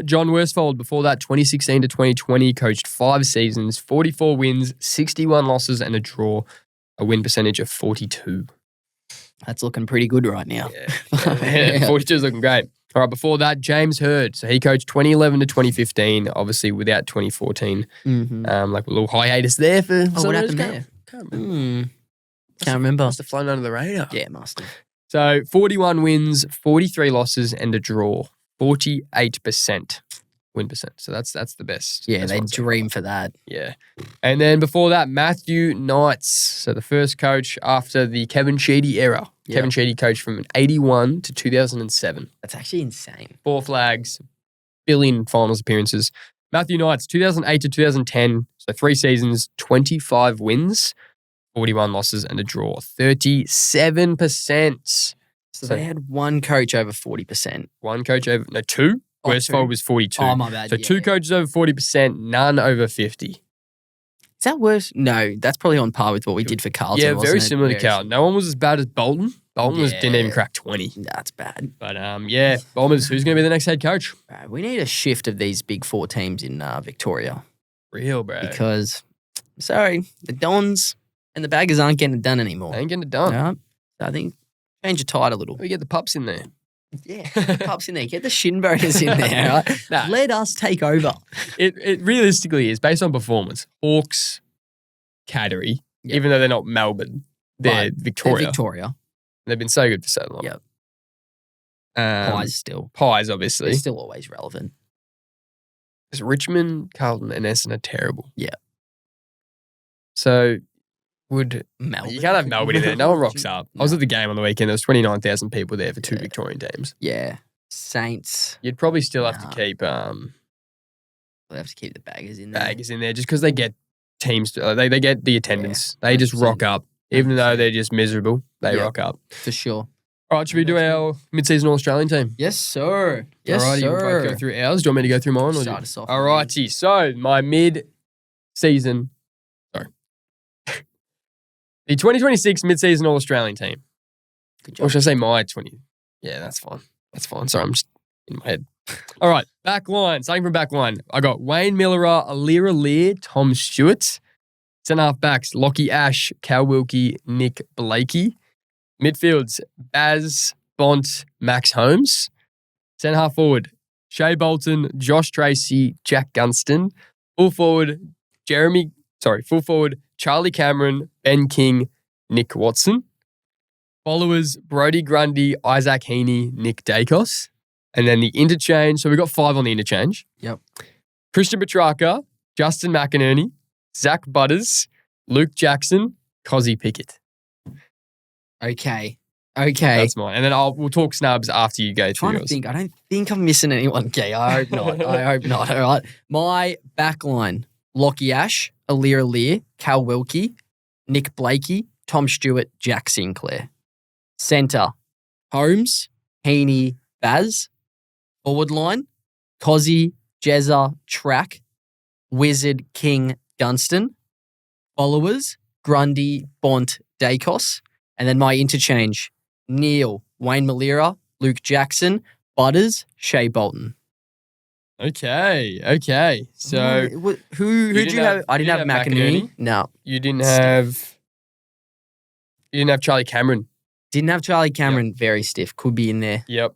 Speaker 2: John Worsfold, before that, 2016 to 2020, coached 5 seasons, 44 wins, 61 losses and a draw, a win percentage of 42.
Speaker 1: That's looking pretty good right now.
Speaker 2: Yeah. 42 is looking great. All right, before that, James Hurd. So he coached 2011 to 2015, obviously without 2014. Like a little hiatus there for
Speaker 1: what happened there?
Speaker 2: Can't remember.
Speaker 1: Can't remember.
Speaker 2: Must have flown under the radar.
Speaker 1: Yeah, must have.
Speaker 2: So 41 wins, 43 losses and a draw, 48% win percent. So that's the best.
Speaker 1: Yeah, they dream for that.
Speaker 2: Yeah. And then before that, Matthew Knights. So the first coach after the Kevin Sheedy era. Yep. Kevin Sheedy coached from 81 to 2007.
Speaker 1: That's actually insane.
Speaker 2: 4 flags, billion finals appearances. Matthew Knights, 2008 to 2010. So 3 seasons, 25 wins, 41 losses and a draw, 37%.
Speaker 1: So they had 1 coach over 40%.
Speaker 2: 1 coach over, 2. Worsfold was 42.
Speaker 1: Oh, my bad.
Speaker 2: So 2 coaches over 40%, none over 50.
Speaker 1: Is that worse? No, that's probably on par with what we did for Carlton.
Speaker 2: Yeah, very similar to Carlton. No one was as bad as Bolton. Bolton didn't even crack 20.
Speaker 1: That's bad.
Speaker 2: But Bombers, who's going to be the next head coach?
Speaker 1: We need a shift of these big 4 teams in Victoria.
Speaker 2: Real, bro.
Speaker 1: Because, sorry, the Dons and the Baggers aren't getting it done anymore.
Speaker 2: They ain't getting it done.
Speaker 1: So I think change your tide a little.
Speaker 2: We get the pups in there.
Speaker 1: Yeah, get the pups in there. Get the shin boners in there. Right? Let us take over.
Speaker 2: It realistically is based on performance. Hawks, Cattery, even though they're not Melbourne, they're Victoria.
Speaker 1: They're Victoria.
Speaker 2: They've been so good for so long.
Speaker 1: Yep. Pies still.
Speaker 2: Pies, obviously.
Speaker 1: They're still always relevant.
Speaker 2: Because Richmond, Carlton and Essendon are terrible.
Speaker 1: Yeah.
Speaker 2: So would
Speaker 1: Melbourne.
Speaker 2: You can't have Melbourne in there. No one rocks up. I was at the game on the weekend. There was 29,000 people there for 2 Victorian teams.
Speaker 1: Yeah. Saints.
Speaker 2: You'd probably still have to keep
Speaker 1: we'll have to keep the Baggers in there.
Speaker 2: Baggers in there just because they get teams. They get the attendance. They just rock up. Even though they're just miserable, they rock up.
Speaker 1: For sure.
Speaker 2: All right, should we do our mid-season All Australian team?
Speaker 1: Yes, sir. Yes,
Speaker 2: All righty,
Speaker 1: sir.
Speaker 2: we'll both go through ours. Do you want me to go through mine?
Speaker 1: Start us off.
Speaker 2: All righty. The 2026 Mid-season All Australian team.
Speaker 1: Good
Speaker 2: Or
Speaker 1: job.
Speaker 2: should I say my 20? Yeah, that's fine. That's fine. Sorry, I'm just in my head. All right, back line. Starting from back line, I got Wayne Millerer, Alira Lear, Tom Stewart. Centre half backs, Lockie Ash, Cal Wilkie, Nick Blakey. Midfields, Baz, Bont, Max Holmes. Centre half forward, Shea Bolton, Josh Tracy, Jack Gunston. Full forward, Charlie Cameron, Ben King, Nick Watson. Followers, Brodie Grundy, Isaac Heaney, Nick Dacos. And then the interchange, so we got 5 on the interchange.
Speaker 1: Yep.
Speaker 2: Christian Petrarca, Justin McInerney, Zach Butters, Luke Jackson, Cozzy Pickett.
Speaker 1: Okay.
Speaker 2: That's mine. And then we'll talk snubs after you go through
Speaker 1: Trying to
Speaker 2: yours.
Speaker 1: think. I don't think I'm missing anyone. Okay, I hope not. All right. My back line, Lockie Ash, Alira Lear, Cal Wilkie, Nick Blakey, Tom Stewart, Jack Sinclair. Centre, Holmes, Heaney, Baz. Forward line, Cozzy, Jezza, Track, Wizard, King, Gunston. Followers, Grundy, Bont, Dacos. And then my interchange, Neil, Wayne Malira, Luke Jackson, Butters, Shea Bolton.
Speaker 2: Okay. So
Speaker 1: who did you have? I didn't have McInerney. No.
Speaker 2: you didn't have Charlie Cameron.
Speaker 1: Didn't have Charlie Cameron. Very stiff. Could be in there.
Speaker 2: Yep.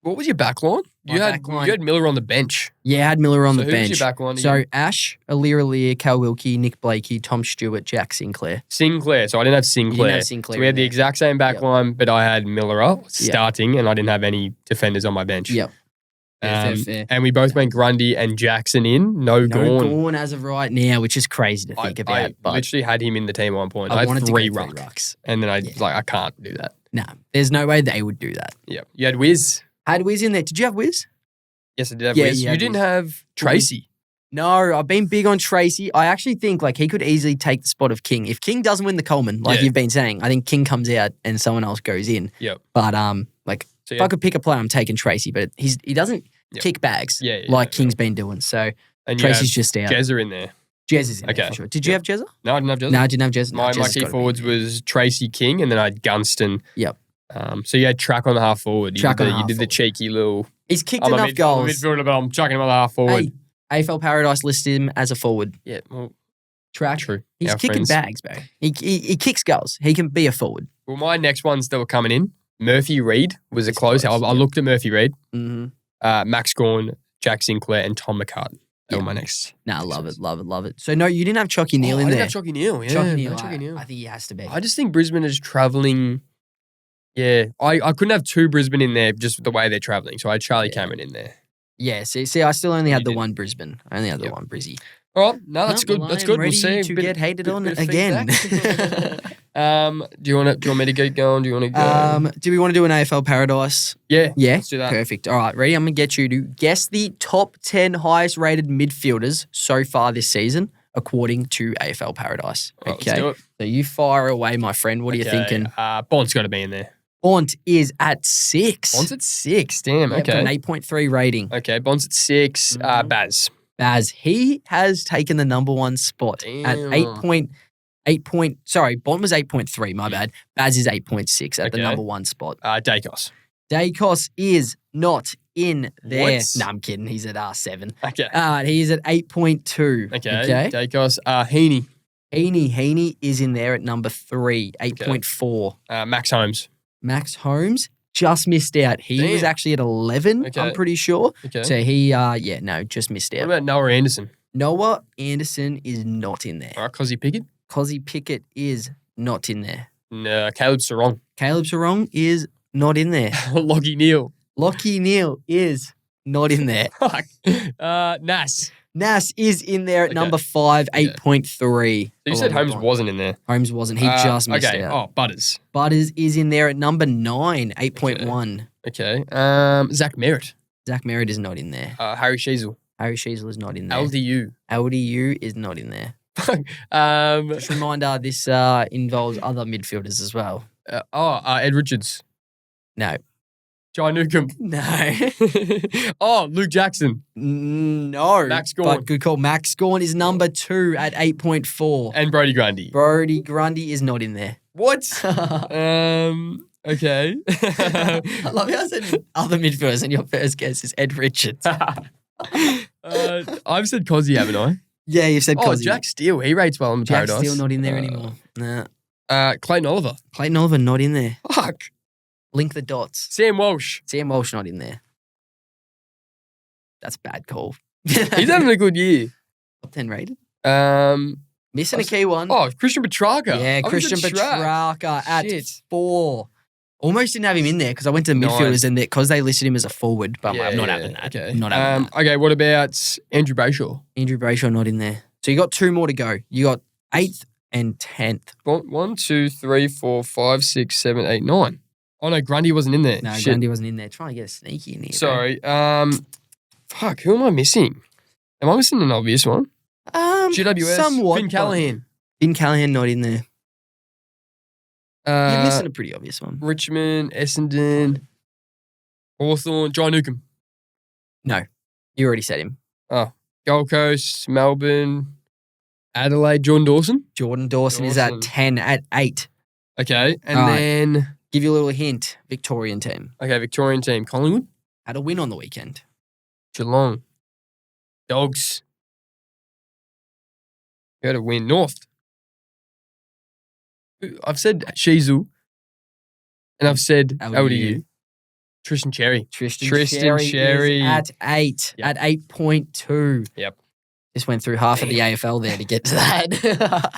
Speaker 2: What was your back line? You had Miller on the bench.
Speaker 1: Yeah, I had Miller on
Speaker 2: So
Speaker 1: the
Speaker 2: who's
Speaker 1: bench.
Speaker 2: your back line
Speaker 1: So
Speaker 2: again?
Speaker 1: Ash, Alira Lear, Cal Wilkie, Nick Blakey, Tom Stewart, Jack Sinclair.
Speaker 2: Sinclair. So I didn't have Sinclair.
Speaker 1: have Sinclair
Speaker 2: So we had
Speaker 1: in
Speaker 2: the
Speaker 1: there.
Speaker 2: exact same back
Speaker 1: Yep.
Speaker 2: line, but I had Miller starting and I didn't have any defenders on my bench.
Speaker 1: Yep. Fair.
Speaker 2: And we both went Grundy and Jackson in. No Gawn.
Speaker 1: Gorn as of right now, which is crazy to think about.
Speaker 2: I
Speaker 1: But
Speaker 2: literally had him in the team at one point. I
Speaker 1: I
Speaker 2: had
Speaker 1: wanted to
Speaker 2: 3
Speaker 1: go
Speaker 2: rucks. And then I was like, I can't do that.
Speaker 1: No, there's no way they would do that.
Speaker 2: Yeah. You had Wiz.
Speaker 1: I had Wiz in there. Did you have Wiz?
Speaker 2: Yes, I did have
Speaker 1: Yeah,
Speaker 2: Wiz.
Speaker 1: you
Speaker 2: You
Speaker 1: had
Speaker 2: didn't
Speaker 1: Wiz.
Speaker 2: have Tracy.
Speaker 1: No, I've been big on Tracy. I actually think he could easily take the spot of King. If King doesn't win the Coleman,
Speaker 2: Yeah.
Speaker 1: you've been saying, I think King comes out and someone else goes in.
Speaker 2: Yep.
Speaker 1: But
Speaker 2: So
Speaker 1: if I could pick a player, I'm taking Tracy. But he doesn't
Speaker 2: Yep.
Speaker 1: kick bags
Speaker 2: Yeah,
Speaker 1: King's been doing. So
Speaker 2: and
Speaker 1: Tracy's just out.
Speaker 2: Jezza in there.
Speaker 1: Jez is in there
Speaker 2: Okay.
Speaker 1: for sure. Did you have Jezza?
Speaker 2: No, I didn't have Jezza.
Speaker 1: No, I didn't have Jez.
Speaker 2: My
Speaker 1: Jezza's
Speaker 2: key
Speaker 1: gotta be
Speaker 2: forwards
Speaker 1: in there.
Speaker 2: was Tracy King, and then I had Gunston.
Speaker 1: Yep.
Speaker 2: So you had Track on the half forward. You
Speaker 1: Track
Speaker 2: did
Speaker 1: on
Speaker 2: the,
Speaker 1: the
Speaker 2: you
Speaker 1: half
Speaker 2: did the
Speaker 1: forward.
Speaker 2: cheeky little.
Speaker 1: He's kicked
Speaker 2: I'm a
Speaker 1: enough goals.
Speaker 2: midfielder, but I'm chucking him on the half forward.
Speaker 1: Hey, AFL Paradise listed him as a forward.
Speaker 2: Yeah, well,
Speaker 1: Track.
Speaker 2: true.
Speaker 1: He's
Speaker 2: Our
Speaker 1: kicking
Speaker 2: friends.
Speaker 1: bags, bro. He kicks goals. He can be a forward.
Speaker 2: Well, my next ones that were coming in, Murphy Reid was a
Speaker 1: He's
Speaker 2: close.
Speaker 1: close,
Speaker 2: I looked at Murphy Reid,
Speaker 1: Mm-hmm.
Speaker 2: Max Gawn, Jack Sinclair, and Tom McCartan. They were my next.
Speaker 1: Nah, love it. So no, you didn't have Chalky Neal
Speaker 2: I
Speaker 1: in
Speaker 2: didn't
Speaker 1: there.
Speaker 2: have Chalky Neal. Yeah,
Speaker 1: Chalky
Speaker 2: no
Speaker 1: Neal,
Speaker 2: Chalky Neal.
Speaker 1: I think he has to be.
Speaker 2: I just think Brisbane is travelling. Yeah, I couldn't have 2 Brisbane in there just the way they're travelling. So I had Charlie Cameron in there.
Speaker 1: Yeah, see, I still only had
Speaker 2: You
Speaker 1: the
Speaker 2: did.
Speaker 1: one Brisbane. I only had the
Speaker 2: Yep.
Speaker 1: one Brizzy.
Speaker 2: All right, no, that's
Speaker 1: No,
Speaker 2: good.
Speaker 1: well,
Speaker 2: That's
Speaker 1: I am
Speaker 2: good. We'll
Speaker 1: ready
Speaker 2: see.
Speaker 1: to get hated on
Speaker 2: bit of
Speaker 1: again.
Speaker 2: feedback. Do you want me to get going? Do you want to go?
Speaker 1: Do we want to do an AFL Paradise?
Speaker 2: Yeah,
Speaker 1: Yeah,
Speaker 2: let's do that.
Speaker 1: Perfect. All right, ready? I'm gonna get you to guess the top 10 highest rated midfielders so far this season, according to AFL Paradise.
Speaker 2: All right,
Speaker 1: Okay,
Speaker 2: let's do it.
Speaker 1: so you fire away, my friend. What are you
Speaker 2: Okay,
Speaker 1: thinking?
Speaker 2: Bont's got to be in there.
Speaker 1: Bont is at 6.
Speaker 2: Bont's at 6. Damn.
Speaker 1: Yep, an
Speaker 2: Okay.
Speaker 1: 8.3 rating.
Speaker 2: Okay. Bont's at 6.
Speaker 1: Mhm.
Speaker 2: Baz.
Speaker 1: Baz, he has taken the number 1 spot at
Speaker 2: Damn.
Speaker 1: 8.8. Sorry, Bont was 8.3. My bad. Baz is 8.6 at the
Speaker 2: Okay.
Speaker 1: number 1 spot.
Speaker 2: Dacos.
Speaker 1: Dacos is not in there.
Speaker 2: What?
Speaker 1: No, I'm kidding. He's at 7.
Speaker 2: Okay.
Speaker 1: He is at 8.2.
Speaker 2: Okay. Dacos. Heaney.
Speaker 1: Heaney is in there at number 3, 8.4.
Speaker 2: Max Holmes.
Speaker 1: Max Holmes just missed out. He was
Speaker 2: Damn.
Speaker 1: actually at 11,
Speaker 2: Okay.
Speaker 1: I'm pretty sure.
Speaker 2: Okay.
Speaker 1: So he, just missed
Speaker 2: What
Speaker 1: out.
Speaker 2: about Noah Anderson?
Speaker 1: Noah Anderson is not in there.
Speaker 2: All right. Cozzy Pickett.
Speaker 1: Cozzy Pickett is not in there.
Speaker 2: No. Caleb Sarong.
Speaker 1: Caleb Sarong is not in there.
Speaker 2: Lockie Neal.
Speaker 1: Lockie Neal is not in there.
Speaker 2: Fuck. Nas.
Speaker 1: Nas is in there at
Speaker 2: Okay.
Speaker 1: number 5,
Speaker 2: Okay.
Speaker 1: 8.3.
Speaker 2: So you said Holmes wasn't in there.
Speaker 1: Holmes wasn't. He just missed
Speaker 2: okay.
Speaker 1: out.
Speaker 2: Oh, Butters.
Speaker 1: Butters is in there at number 9, 8.1.
Speaker 2: Okay. Zach Merritt.
Speaker 1: Zach Merritt is not in there.
Speaker 2: Harry Sheasel.
Speaker 1: Harry Sheasel is not in there.
Speaker 2: LDU.
Speaker 1: LDU is not in there.
Speaker 2: um,
Speaker 1: Just a reminder, this involves other midfielders as well.
Speaker 2: Ed Richards.
Speaker 1: No.
Speaker 2: John Newcomb.
Speaker 1: No.
Speaker 2: Oh, Luke Jackson.
Speaker 1: No.
Speaker 2: Max Gawn.
Speaker 1: But good call. Max Gawn is number 2 at 8.4.
Speaker 2: And Brodie Grundy.
Speaker 1: Brodie Grundy is not in there.
Speaker 2: What? Okay.
Speaker 1: I love how I said other midfielders and your first guess is Ed Richards.
Speaker 2: I've said Cozzy, haven't I?
Speaker 1: Yeah, you've said Cozzy.
Speaker 2: Jack Steele. He rates well in
Speaker 1: Jack
Speaker 2: Paradise.
Speaker 1: Steele not in there anymore. Nah.
Speaker 2: Clayton Oliver.
Speaker 1: Clayton Oliver not in there.
Speaker 2: Fuck.
Speaker 1: Link the dots.
Speaker 2: Sam Walsh.
Speaker 1: Sam Walsh not in there. That's a bad call.
Speaker 2: He's having a good year.
Speaker 1: Top 10 rated.
Speaker 2: Missing
Speaker 1: a key one.
Speaker 2: Oh, Christian Petrarca.
Speaker 1: Yeah, Christian Petrarca at 4. Almost didn't have him in there because I went to the midfielders and because they listed him as a forward, but I'm not having that.
Speaker 2: Okay.
Speaker 1: Not having that.
Speaker 2: Okay, what about Andrew Brayshaw?
Speaker 1: Andrew Brayshaw not in there. So you got 2 more to go. You got 8th and 10th.
Speaker 2: 1, 2, 3, 4, 5, 6, 7, 8, 9. Oh no, Grundy wasn't in there.
Speaker 1: No,
Speaker 2: Shit.
Speaker 1: Grundy wasn't in there. Trying to get a sneaky in here.
Speaker 2: Sorry. Fuck, who am I missing? Am I missing an obvious one? GWS.
Speaker 1: Somewhat.
Speaker 2: Finn Callahan.
Speaker 1: Finn Callahan not in there. You're missing a pretty obvious one.
Speaker 2: Richmond, Essendon, Hawthorn, John Newcomb.
Speaker 1: No, you already said him.
Speaker 2: Oh, Gold Coast, Melbourne, Adelaide, Jordan Dawson.
Speaker 1: Jordan Dawson is at 10 at 8.
Speaker 2: Okay, and
Speaker 1: All right.
Speaker 2: then
Speaker 1: Give you a little hint. Victorian team.
Speaker 2: okay, Victorian team, Collingwood,
Speaker 1: Had a win on the weekend.
Speaker 2: Geelong, Dogs. You had a win. North. I've said Shizu, and I've said LDU. Tristan Cherry.
Speaker 1: Tristan
Speaker 2: Cherry
Speaker 1: is at 8.
Speaker 2: Yep.
Speaker 1: At 8.2.
Speaker 2: Yep.
Speaker 1: Just went through half of the AFL there to get to that.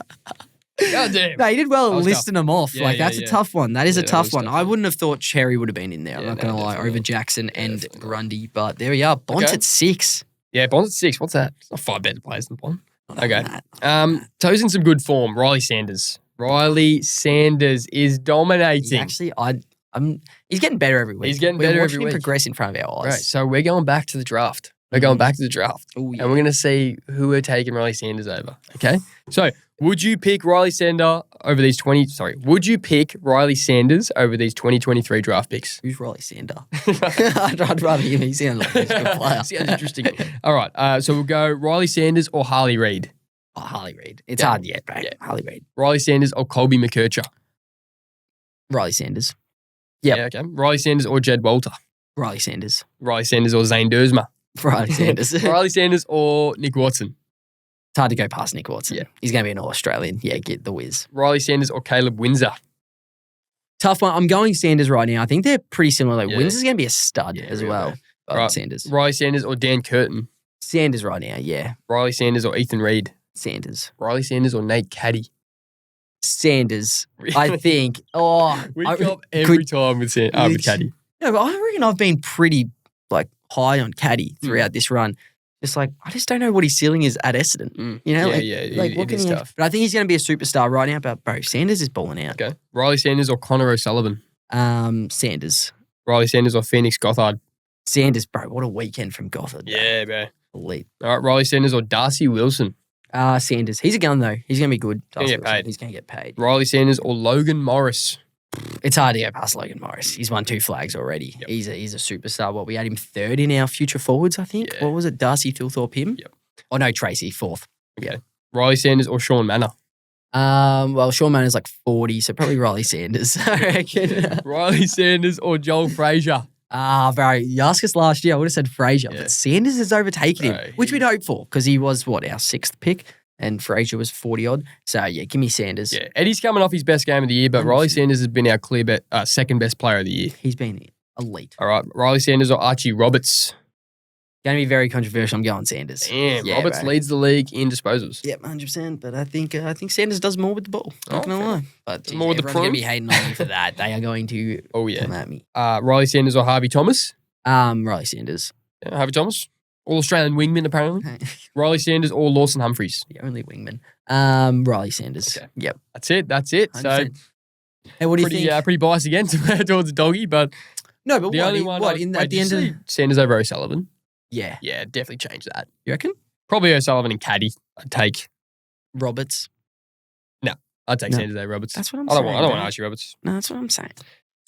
Speaker 2: God damn.
Speaker 1: No, he did well
Speaker 2: was
Speaker 1: listing them off.
Speaker 2: Yeah,
Speaker 1: that's a tough one. That is a tough one.
Speaker 2: tough.
Speaker 1: I wouldn't have thought Cherry would have been in there. I'm not going to lie.
Speaker 2: definitely
Speaker 1: Over
Speaker 2: not.
Speaker 1: Jackson and
Speaker 2: definitely not.
Speaker 1: Grundy. But there we are. Bont
Speaker 2: Okay.
Speaker 1: at 6.
Speaker 2: Yeah, Bond's at 6. What's that? It's not 5 better players than Bond.
Speaker 1: Not
Speaker 2: Okay.
Speaker 1: on that.
Speaker 2: Toes in some good form. Riley Sanders. Riley Sanders is dominating.
Speaker 1: Actually, he's getting better every week.
Speaker 2: He's getting
Speaker 1: We're
Speaker 2: better
Speaker 1: watching
Speaker 2: every
Speaker 1: him
Speaker 2: week.
Speaker 1: progress in front of our eyes.
Speaker 2: Right, so we're going back to the draft. We're going back to the draft.
Speaker 1: Oh, yeah.
Speaker 2: And we're going to see who we're taking Riley Sanders over. Okay? So, would you pick Riley Sanders over these would you pick Riley Sanders over these 2023 draft picks?
Speaker 1: Who's Riley Sander? I'd rather him. He sounds like a good player.
Speaker 2: Sounds interesting. All right, so we'll go Riley Sanders or Harley Reid.
Speaker 1: Oh, Harley Reid. It's hard yet, mate.
Speaker 2: Yeah.
Speaker 1: Harley Reid.
Speaker 2: Riley Sanders or Colby McKercher.
Speaker 1: Riley Sanders. Yep.
Speaker 2: Yeah, okay. Riley Sanders or Jed Walter.
Speaker 1: Riley Sanders.
Speaker 2: Riley Sanders or Zane Dersma.
Speaker 1: Riley Sanders. It's
Speaker 2: Riley Sanders or Nick Watson.
Speaker 1: hard to go past Nick Watson.
Speaker 2: Yeah.
Speaker 1: He's going to be an All-Australian. Yeah, get the whiz.
Speaker 2: Riley Sanders or Caleb Windsor.
Speaker 1: Tough one. I'm going Sanders right now. I think they're pretty similar. Like,
Speaker 2: Yeah.
Speaker 1: Windsor's going to be a stud
Speaker 2: Yeah,
Speaker 1: as
Speaker 2: real
Speaker 1: well.
Speaker 2: bad.
Speaker 1: But
Speaker 2: Right.
Speaker 1: Sanders.
Speaker 2: Riley Sanders or Dan Curtin.
Speaker 1: Sanders right now, yeah.
Speaker 2: Riley Sanders or Ethan Reid.
Speaker 1: Sanders.
Speaker 2: Riley Sanders or Nate Caddy.
Speaker 1: Sanders. I think. Oh,
Speaker 2: We
Speaker 1: I-
Speaker 2: come every time with Caddy.
Speaker 1: No, but I reckon I've been pretty high on Caddy throughout this run. Just I just don't know what his ceiling is at Essendon. You know, what can
Speaker 2: is
Speaker 1: he?
Speaker 2: tough.
Speaker 1: But I think he's going to be a superstar right now. But bro, Sanders is balling out.
Speaker 2: Okay. Riley Sanders or Connor O'Sullivan.
Speaker 1: Sanders.
Speaker 2: Riley Sanders or Phoenix Gothard.
Speaker 1: Sanders, bro. What a weekend from Gothard.
Speaker 2: Yeah, bro.
Speaker 1: Elite.
Speaker 2: All right, Riley Sanders or Darcy Wilson.
Speaker 1: Sanders. He's a gun though. He's going to be good.
Speaker 2: Gonna get paid.
Speaker 1: He's going to get paid.
Speaker 2: Riley Sanders or Logan Morris.
Speaker 1: It's hard to go past Logan Morris. He's won 2 flags already.
Speaker 2: Yep.
Speaker 1: He's a superstar. We had him 3rd in our future forwards, I think.
Speaker 2: Yeah.
Speaker 1: What was it? Darcy, Thilthorpe, him?
Speaker 2: Yep.
Speaker 1: Oh, no, Tracy, 4th.
Speaker 2: Riley Sanders or Sean Manor.
Speaker 1: Well, Sean Mannor's 40, so probably Riley Sanders, I reckon.
Speaker 2: Riley Sanders or Joel Frazier.
Speaker 1: Bro, you asked us last year, I would have said Frazier,
Speaker 2: Yeah.
Speaker 1: but Sanders has overtaken him,
Speaker 2: Bro,
Speaker 1: which we'd hope for because he was, our 6th pick and Frazier was 40-odd. So, yeah, give me Sanders.
Speaker 2: Yeah, Eddie's coming off his best game of the year, but
Speaker 1: 100%.
Speaker 2: Riley Sanders has been our clear second best player of the year.
Speaker 1: He's been elite.
Speaker 2: All right, Riley Sanders or Archie Roberts.
Speaker 1: Going to be very controversial. I'm going Sanders.
Speaker 2: Damn,
Speaker 1: Yeah,
Speaker 2: Roberts
Speaker 1: bro.
Speaker 2: leads the league in disposals.
Speaker 1: Yep, 100%. But I think Sanders does more with the ball. Not going to
Speaker 2: fair
Speaker 1: lie. But
Speaker 2: Does more with the
Speaker 1: everyone's going to
Speaker 2: prunes?
Speaker 1: be hating on me for that. They are going to
Speaker 2: Oh, yeah.
Speaker 1: come at me.
Speaker 2: Riley Sanders or Harvey Thomas.
Speaker 1: Riley Sanders.
Speaker 2: Yeah, Harvey Thomas. All-Australian wingman, apparently. Riley Sanders or Lawson Humphries.
Speaker 1: The only wingman. Riley Sanders.
Speaker 2: Okay.
Speaker 1: Yep.
Speaker 2: That's it. So
Speaker 1: 100%. Hey, what do you think?
Speaker 2: pretty biased again towards the doggy, but
Speaker 1: No, but
Speaker 2: the
Speaker 1: what?
Speaker 2: only one.
Speaker 1: What?
Speaker 2: at
Speaker 1: At the end of the...
Speaker 2: Sanders over O'Sullivan.
Speaker 1: Yeah.
Speaker 2: Yeah, definitely change that.
Speaker 1: You reckon?
Speaker 2: Probably O'Sullivan and Caddy. I'd take
Speaker 1: Roberts.
Speaker 2: Sanders over Roberts.
Speaker 1: That's what I'm
Speaker 2: I don't
Speaker 1: saying.
Speaker 2: want
Speaker 1: bro.
Speaker 2: Archie Roberts.
Speaker 1: No, that's what I'm saying.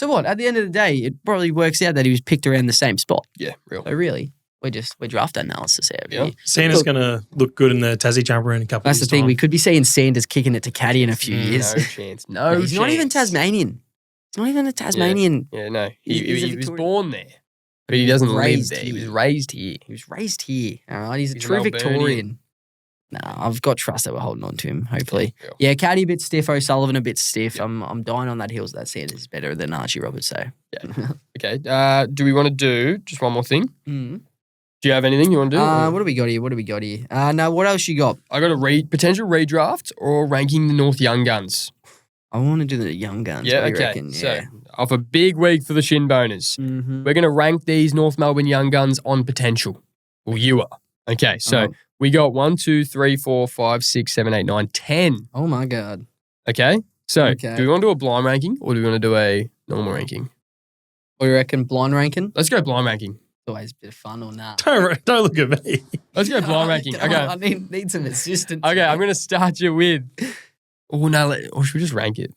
Speaker 1: So what? At the end of the day, it probably works out that he was picked around the same spot.
Speaker 2: Yeah, real.
Speaker 1: So really, we're draft analysis here.
Speaker 3: Sanders going to look good in the Tassie jumper in a couple of years'
Speaker 1: That's the thing.
Speaker 3: time.
Speaker 1: We could be seeing Sanders kicking it to Caddy in a few years.
Speaker 2: No chance. No
Speaker 1: He's
Speaker 2: chance.
Speaker 1: not even Tasmanian. He's not even a Tasmanian.
Speaker 2: Yeah, no.
Speaker 1: He's a
Speaker 2: He was
Speaker 1: Victorian.
Speaker 2: born there, but he doesn't live
Speaker 1: raised
Speaker 2: there. He
Speaker 1: here.
Speaker 2: was raised here.
Speaker 1: He was raised here. All right, he's a
Speaker 2: He's a
Speaker 1: true
Speaker 2: Melbourneian.
Speaker 1: Victorian. Nah, I've got trust that we're holding on to him. Hopefully,
Speaker 2: Yeah.
Speaker 1: yeah. Caddy a bit stiff. O'Sullivan a bit stiff. I'm dying on that hills. That Sanders is better than Archie Roberts. So
Speaker 2: Okay. Do we want to do just one more thing?
Speaker 1: Mm.
Speaker 2: Do you have anything you want to do?
Speaker 1: What do we got here? No, what else you got?
Speaker 2: I got a potential redraft or ranking the North Young Guns.
Speaker 1: I want to do the young guns.
Speaker 2: Yeah,
Speaker 1: what do you
Speaker 2: okay.
Speaker 1: reckon?
Speaker 2: So,
Speaker 1: Yeah.
Speaker 2: off a big week for the shin boners,
Speaker 1: Mm-hmm.
Speaker 2: we're going to rank these North Melbourne Young Guns on potential. Well, you are. Okay, so
Speaker 1: Uh-huh.
Speaker 2: we got 1, 2, 3, 4, 5, 6, 7, 8, 9, 10.
Speaker 1: Oh my god.
Speaker 2: Okay, so
Speaker 1: Okay.
Speaker 2: do we want to do a blind ranking or do we want to do a normal ranking?
Speaker 1: What do you reckon? Blind ranking?
Speaker 2: Let's go blind ranking.
Speaker 1: Always a bit of fun or not?
Speaker 3: Don't look at me.
Speaker 2: Let's go blind ranking. Okay,
Speaker 1: I need some assistance.
Speaker 2: okay, I'm going to start you with. Oh, no, or should we just rank it?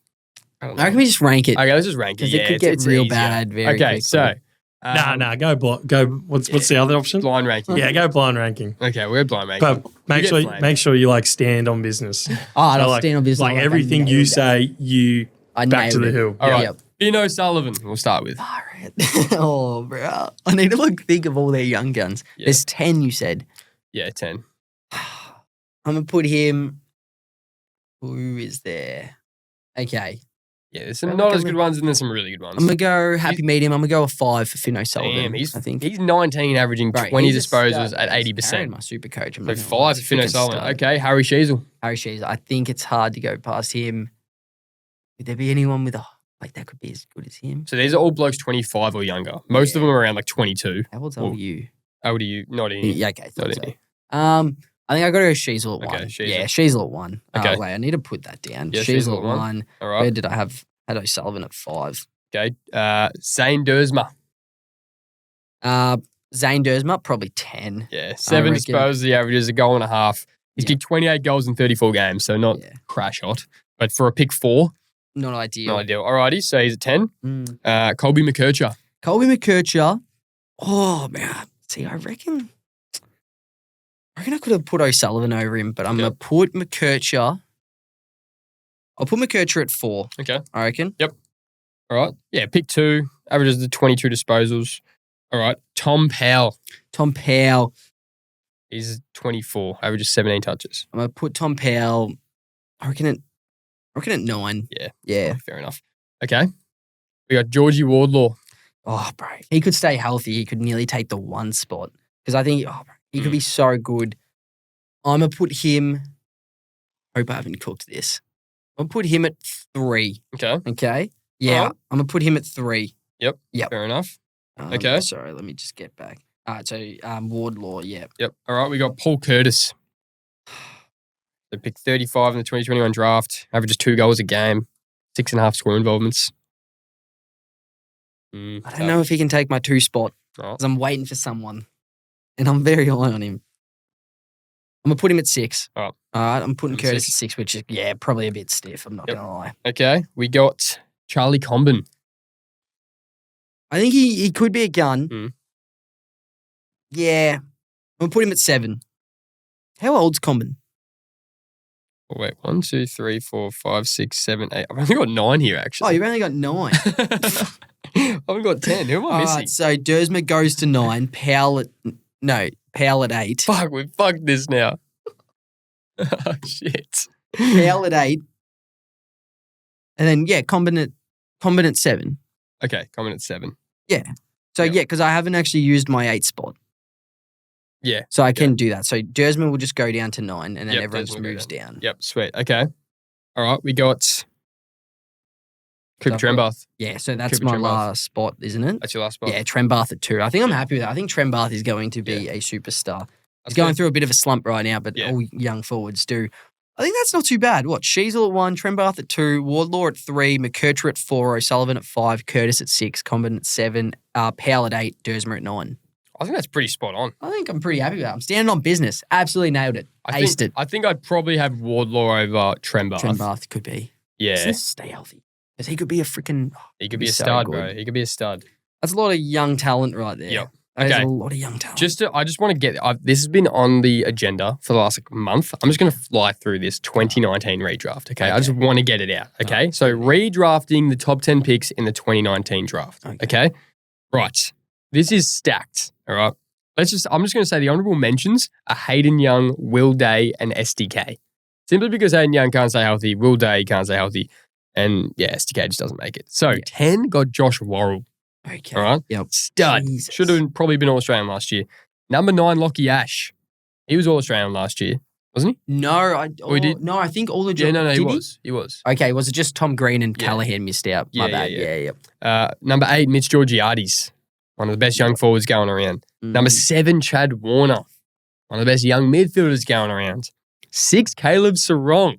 Speaker 2: I don't know.
Speaker 1: I reckon we just rank it
Speaker 2: Okay, let's just rank it.
Speaker 1: because
Speaker 2: Yeah,
Speaker 1: it could get
Speaker 2: it's
Speaker 1: real
Speaker 2: easier.
Speaker 1: bad very
Speaker 2: Okay,
Speaker 1: quickly.
Speaker 2: so.
Speaker 3: Nah, go go. What's the other option?
Speaker 2: Blind ranking.
Speaker 3: Yeah, go blind ranking.
Speaker 2: Okay, we're blind ranking.
Speaker 3: But make sure you like stand on business.
Speaker 1: I
Speaker 3: like,
Speaker 1: stand on business.
Speaker 3: like
Speaker 1: I
Speaker 3: everything you
Speaker 1: nailed it.
Speaker 3: say, you
Speaker 1: I
Speaker 3: back to
Speaker 1: nailed
Speaker 3: the
Speaker 1: it.
Speaker 3: hill.
Speaker 2: All right.
Speaker 1: Yep.
Speaker 2: Finn O'Sullivan, we'll start with.
Speaker 1: Oh, bro. I need to think of all their young guns.
Speaker 2: Yeah.
Speaker 1: There's 10, you said.
Speaker 2: Yeah, 10.
Speaker 1: I'm going to put him. Who is there? Okay.
Speaker 2: Yeah, there's some
Speaker 1: Well,
Speaker 2: not
Speaker 1: look,
Speaker 2: as good ones and there's some really good ones.
Speaker 1: I'm going to go happy medium. I'm going to go a 5 for Finn O'Sullivan.
Speaker 2: Damn,
Speaker 1: I think.
Speaker 2: he's 19, averaging
Speaker 1: Bro,
Speaker 2: 20
Speaker 1: he's a
Speaker 2: disposals
Speaker 1: stud.
Speaker 2: at
Speaker 1: He's carrying
Speaker 2: 80%.
Speaker 1: my super coach. I'm
Speaker 2: So
Speaker 1: not gonna lie.
Speaker 2: 5 for Finn
Speaker 1: Freaking
Speaker 2: O'Sullivan.
Speaker 1: stud.
Speaker 2: Okay, Harry Sheasel.
Speaker 1: Harry Shees, I think it's hard to go past him. Would there be anyone with a that could be as good as him?
Speaker 2: So these are all blokes 25 or younger. Most of them are around like 22.
Speaker 1: How old's
Speaker 2: Well,
Speaker 1: you?
Speaker 2: How old are you? Not any.
Speaker 1: Yeah, okay.
Speaker 2: Not
Speaker 1: Thought so.
Speaker 2: any.
Speaker 1: I think I got to go Sheasel at
Speaker 2: Okay,
Speaker 1: 1.
Speaker 2: Sheasel.
Speaker 1: Yeah, Sheasel at 1.
Speaker 2: Okay.
Speaker 1: Wait, I need to put that down.
Speaker 2: Yeah,
Speaker 1: Sheasel
Speaker 2: Sheasel
Speaker 1: at
Speaker 2: at 1.
Speaker 1: 1.
Speaker 2: All
Speaker 1: Where
Speaker 2: right.
Speaker 1: did I have? Had O'Sullivan at 5.
Speaker 2: Okay. Zane Dersma.
Speaker 1: Zane Dersma, probably 10.
Speaker 2: Yeah. 7
Speaker 1: reckon.
Speaker 2: disposals. The average is a goal and a half. He's
Speaker 1: Yeah.
Speaker 2: kicked 28 goals in 34 games, so not
Speaker 1: Yeah.
Speaker 2: crash hot. But for a pick 4,
Speaker 1: Not ideal.
Speaker 2: not ideal. Alrighty, so he's at 10.
Speaker 1: Mm.
Speaker 2: Colby McKercher.
Speaker 1: Colby McKercher. Oh, man. See, I reckon I could have put O'Sullivan over him, but I'm going to put McKercher. I'll put McKercher at 4,
Speaker 2: Okay.
Speaker 1: I reckon.
Speaker 2: All right. Yeah, pick 2. Averages the 22 disposals. All right. Tom Powell.
Speaker 1: Tom Powell.
Speaker 2: He's 24. Averages 17 touches.
Speaker 1: I'm going to put Tom Powell. I reckon at 9.
Speaker 2: Yeah.
Speaker 1: Yeah.
Speaker 2: Fair enough. Okay. We got Georgie Wardlaw.
Speaker 1: Oh, bro. He could stay healthy. He could nearly take the 1 spot. Because I think he could be so good. I'm going to put him. Hope I haven't cooked this. I'm going to put him at 3.
Speaker 2: Okay.
Speaker 1: Okay. Yeah.
Speaker 2: Alright.
Speaker 1: I'm going to put him at 3. Yep.
Speaker 2: Fair enough. Okay.
Speaker 1: Sorry, let me just get back. All right. So Wardlaw. Yeah.
Speaker 2: Yep. All right. We got Paul Curtis. So pick 35 in the 2021 draft. Averages 2 goals a game. 6.5 score involvements.
Speaker 1: I don't know if he can take my 2 spot
Speaker 2: Oh.
Speaker 1: because I'm waiting for someone, and I'm very high on him. I'm gonna put him at 6.
Speaker 2: Alright.
Speaker 1: All right. I'm putting
Speaker 2: At
Speaker 1: Curtis
Speaker 2: 6.
Speaker 1: at 6, which is probably a bit stiff. I'm not
Speaker 2: Yep.
Speaker 1: gonna lie.
Speaker 2: Okay. We got Charlie Comben.
Speaker 1: I think he could be a gun.
Speaker 2: Mm.
Speaker 1: Yeah. I'm gonna put him at 7. How old's Comben?
Speaker 2: Oh, wait. 1, 2, 3, 4, 5, 6, 7, 8. I've only got 9 here,
Speaker 1: Oh,
Speaker 2: actually.
Speaker 1: you've only got 9.
Speaker 2: I haven't got 10. Who am I
Speaker 1: All
Speaker 2: missing?
Speaker 1: right, so Dersma goes to 9. Powell at 8.
Speaker 2: Fuck, we fucked this now. Oh, shit.
Speaker 1: Powell at 8. And then, Comben at 7.
Speaker 2: Okay, Comben at 7.
Speaker 1: So,
Speaker 2: Yep.
Speaker 1: because I haven't actually used my 8 spot.
Speaker 2: Yeah.
Speaker 1: So I can do that. So Dersma will just go down to 9 and then
Speaker 2: Yep,
Speaker 1: everyone
Speaker 2: Dersma
Speaker 1: just
Speaker 2: will go
Speaker 1: moves down.
Speaker 2: Yep, sweet. Okay. All right, we got Cooper
Speaker 1: Lovely.
Speaker 2: Trembath.
Speaker 1: Yeah, so that's
Speaker 2: Cooper
Speaker 1: my
Speaker 2: Trembath.
Speaker 1: last spot, isn't it?
Speaker 2: That's your last spot.
Speaker 1: Yeah, Trembath at 2. I think I'm happy with that. I think Trembath is going to be a superstar. He's
Speaker 2: That's
Speaker 1: going
Speaker 2: good.
Speaker 1: through a bit of a slump right now, but
Speaker 2: Yeah.
Speaker 1: all young forwards do. I think that's not too bad. What? Sheasel at 1, Trembath at 2, Wardlaw at 3, McKercher at 4, O'Sullivan at 5, Curtis at 6, Comben at 7, Powell at 8, Dersma at 9.
Speaker 2: I think that's pretty spot on.
Speaker 1: I think I'm pretty happy with that. I'm standing on business. Absolutely nailed it. Aced it.
Speaker 2: I think I'd probably have Wardlaw over Trembath.
Speaker 1: Trembath could be.
Speaker 2: Yeah.
Speaker 1: Just stay healthy. Because he could be a freaking.
Speaker 2: He could be a stud, bro. He could be a stud.
Speaker 1: That's a lot of young talent right there.
Speaker 2: Yep.
Speaker 1: There's
Speaker 2: Okay.
Speaker 1: a lot of young talent.
Speaker 2: I just want to get. This has been on the agenda for the last month. I'm just going to fly through this 2019 redraft. Okay. I just want to get it out. Okay. So redrafting the top 10 picks in the 2019 draft. Okay. Right. This is stacked. All right. I'm just going to say the honourable mentions are Hayden Young, Will Day, and SDK. Simply because Hayden Young can't stay healthy, Will Day can't stay healthy, and SDK just doesn't make it. So 10 got Josh Worrell.
Speaker 1: Okay.
Speaker 2: All right.
Speaker 1: Yep.
Speaker 2: Stud.
Speaker 1: Jesus.
Speaker 2: Should have probably been All-Australian last year. Number 9, Lockie Ash. He was All-Australian last year, wasn't he?
Speaker 1: No,
Speaker 2: he did?
Speaker 1: No, I think all the
Speaker 2: He was. He was.
Speaker 1: Okay, was it just Tom Green and Callahan missed out? My bad. Yeah.
Speaker 2: Number 8, Mitch Georgiades. One of the best young forwards going around. Number 7, Chad Warner. One of the best young midfielders going around. 6, Caleb Sarong.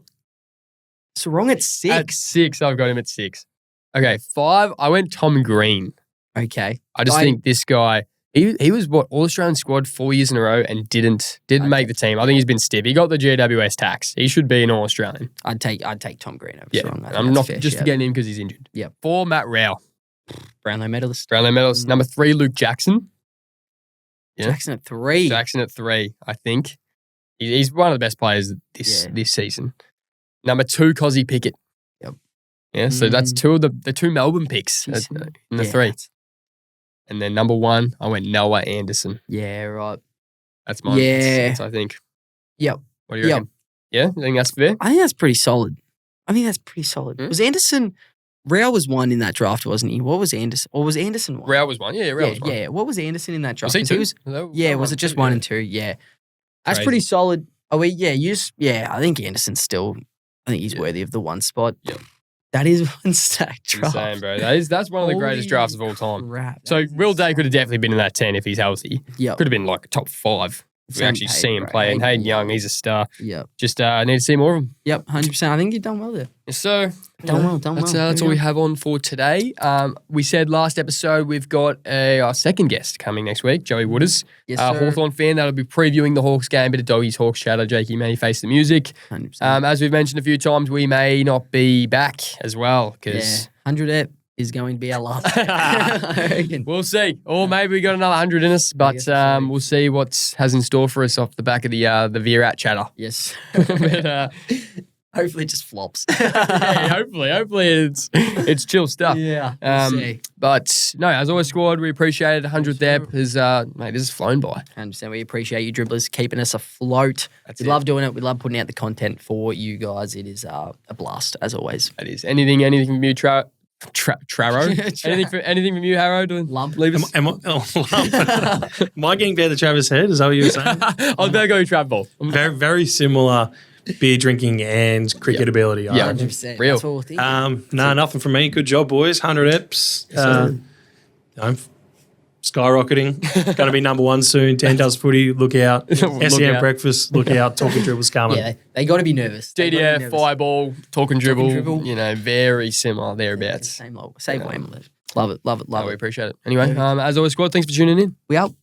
Speaker 1: Sarong at 6.
Speaker 2: At 6, I've got him at 6. Okay, 5, I went Tom Green.
Speaker 1: Okay.
Speaker 2: I just think this guy, he was All-Australian squad 4 years in a row and didn't make the team. I think he's been stiff. He got the GWS tax. He should be an All-Australian.
Speaker 1: I'd take Tom Green over Sarong.
Speaker 2: I'm not just forgetting him because he's injured.
Speaker 1: Yeah.
Speaker 2: 4, Matt Rao.
Speaker 1: Brownlow medalist.
Speaker 2: Number 3, Luke Jackson. Yeah.
Speaker 1: Jackson at 3.
Speaker 2: Jackson at 3, I think. He's one of the best players this season. Number 2, Cozzy Pickett.
Speaker 1: Yep.
Speaker 2: Yeah, so that's two of the 2 Melbourne picks in the 3. And then number 1, I went Noah Anderson.
Speaker 1: Yeah, right.
Speaker 2: That's mine.
Speaker 1: Yeah.
Speaker 2: That's, I think.
Speaker 1: Yep.
Speaker 2: What do you reckon? Yeah? You think that's fair?
Speaker 1: I think that's pretty solid. Was Anderson... Rao was 1 in that draft, wasn't he? What was Anderson? Or was Anderson 1?
Speaker 2: Rao was 1. Yeah, Rao was 1.
Speaker 1: Yeah. What was Anderson in that draft?
Speaker 2: Was he 2?
Speaker 1: Was it just 1 and 2? Yeah. That's pretty solid. Oh, I think Anderson's still... I think he's worthy of the 1 spot.
Speaker 2: Yep.
Speaker 1: That is one stack draft.
Speaker 2: Insane, bro. That's one of the greatest drafts of all time.
Speaker 1: Crap.
Speaker 2: So Will Day could have definitely been in that 10 if he's healthy.
Speaker 1: Yep.
Speaker 2: Could have been like top 5 if we actually see him play. And Hayden Young, he's a star.
Speaker 1: Yep.
Speaker 2: Just need to see more of him.
Speaker 1: Yep, 100%. I think you've done well there.
Speaker 2: So
Speaker 1: Done well.
Speaker 2: That's all we have on for today. We said last episode we've got our second guest coming next week, Joey Wooders.
Speaker 1: Yes, sir.
Speaker 2: Hawthorn fan that'll be previewing the Hawks game, bit of Doggies Hawks chatter. Jakey may face the music.
Speaker 1: 100%.
Speaker 2: As we've mentioned a few times, we may not be back as well because
Speaker 1: 100 ep is going to be our last. I reckon.
Speaker 2: we'll see. Or maybe we got another 100 in us, but we'll see what has in store for us off the back of the Virat chatter.
Speaker 1: Yes.
Speaker 2: But,
Speaker 1: hopefully it just flops.
Speaker 2: hopefully it's chill stuff.
Speaker 1: Yeah. We'll see.
Speaker 2: But no, as always, squad, we appreciate it. 100th ep is mate, this has flown by.
Speaker 1: 100%. We appreciate you dribblers keeping us afloat. We love doing it. We love putting out the content for you guys. It is a blast as always.
Speaker 2: It is. Anything from you, Traro? anything from you, Harrow?
Speaker 1: Lump.
Speaker 2: Leave us.
Speaker 3: Am I getting better Travis Head? Is that what you were saying?
Speaker 2: I'll go Trav Ball.
Speaker 3: Very, very similar beer drinking and cricket ability.
Speaker 2: Yeah,
Speaker 1: 100%.
Speaker 2: real.
Speaker 1: That's what we're thinking.
Speaker 3: Nothing from me. Good job, boys. 100 eps. I'm skyrocketing. Going to be number 1 soon. 10 does footy. Look out. SEM
Speaker 2: out.
Speaker 3: breakfast. Look out. Talking dribbles coming.
Speaker 1: Yeah, they got to be nervous.
Speaker 2: DDF, Fireball, Talkin Dribble. You know, very similar thereabouts.
Speaker 1: Same way. Love it.
Speaker 2: We appreciate it. Anyway, as always, squad, thanks for tuning in.
Speaker 1: We out.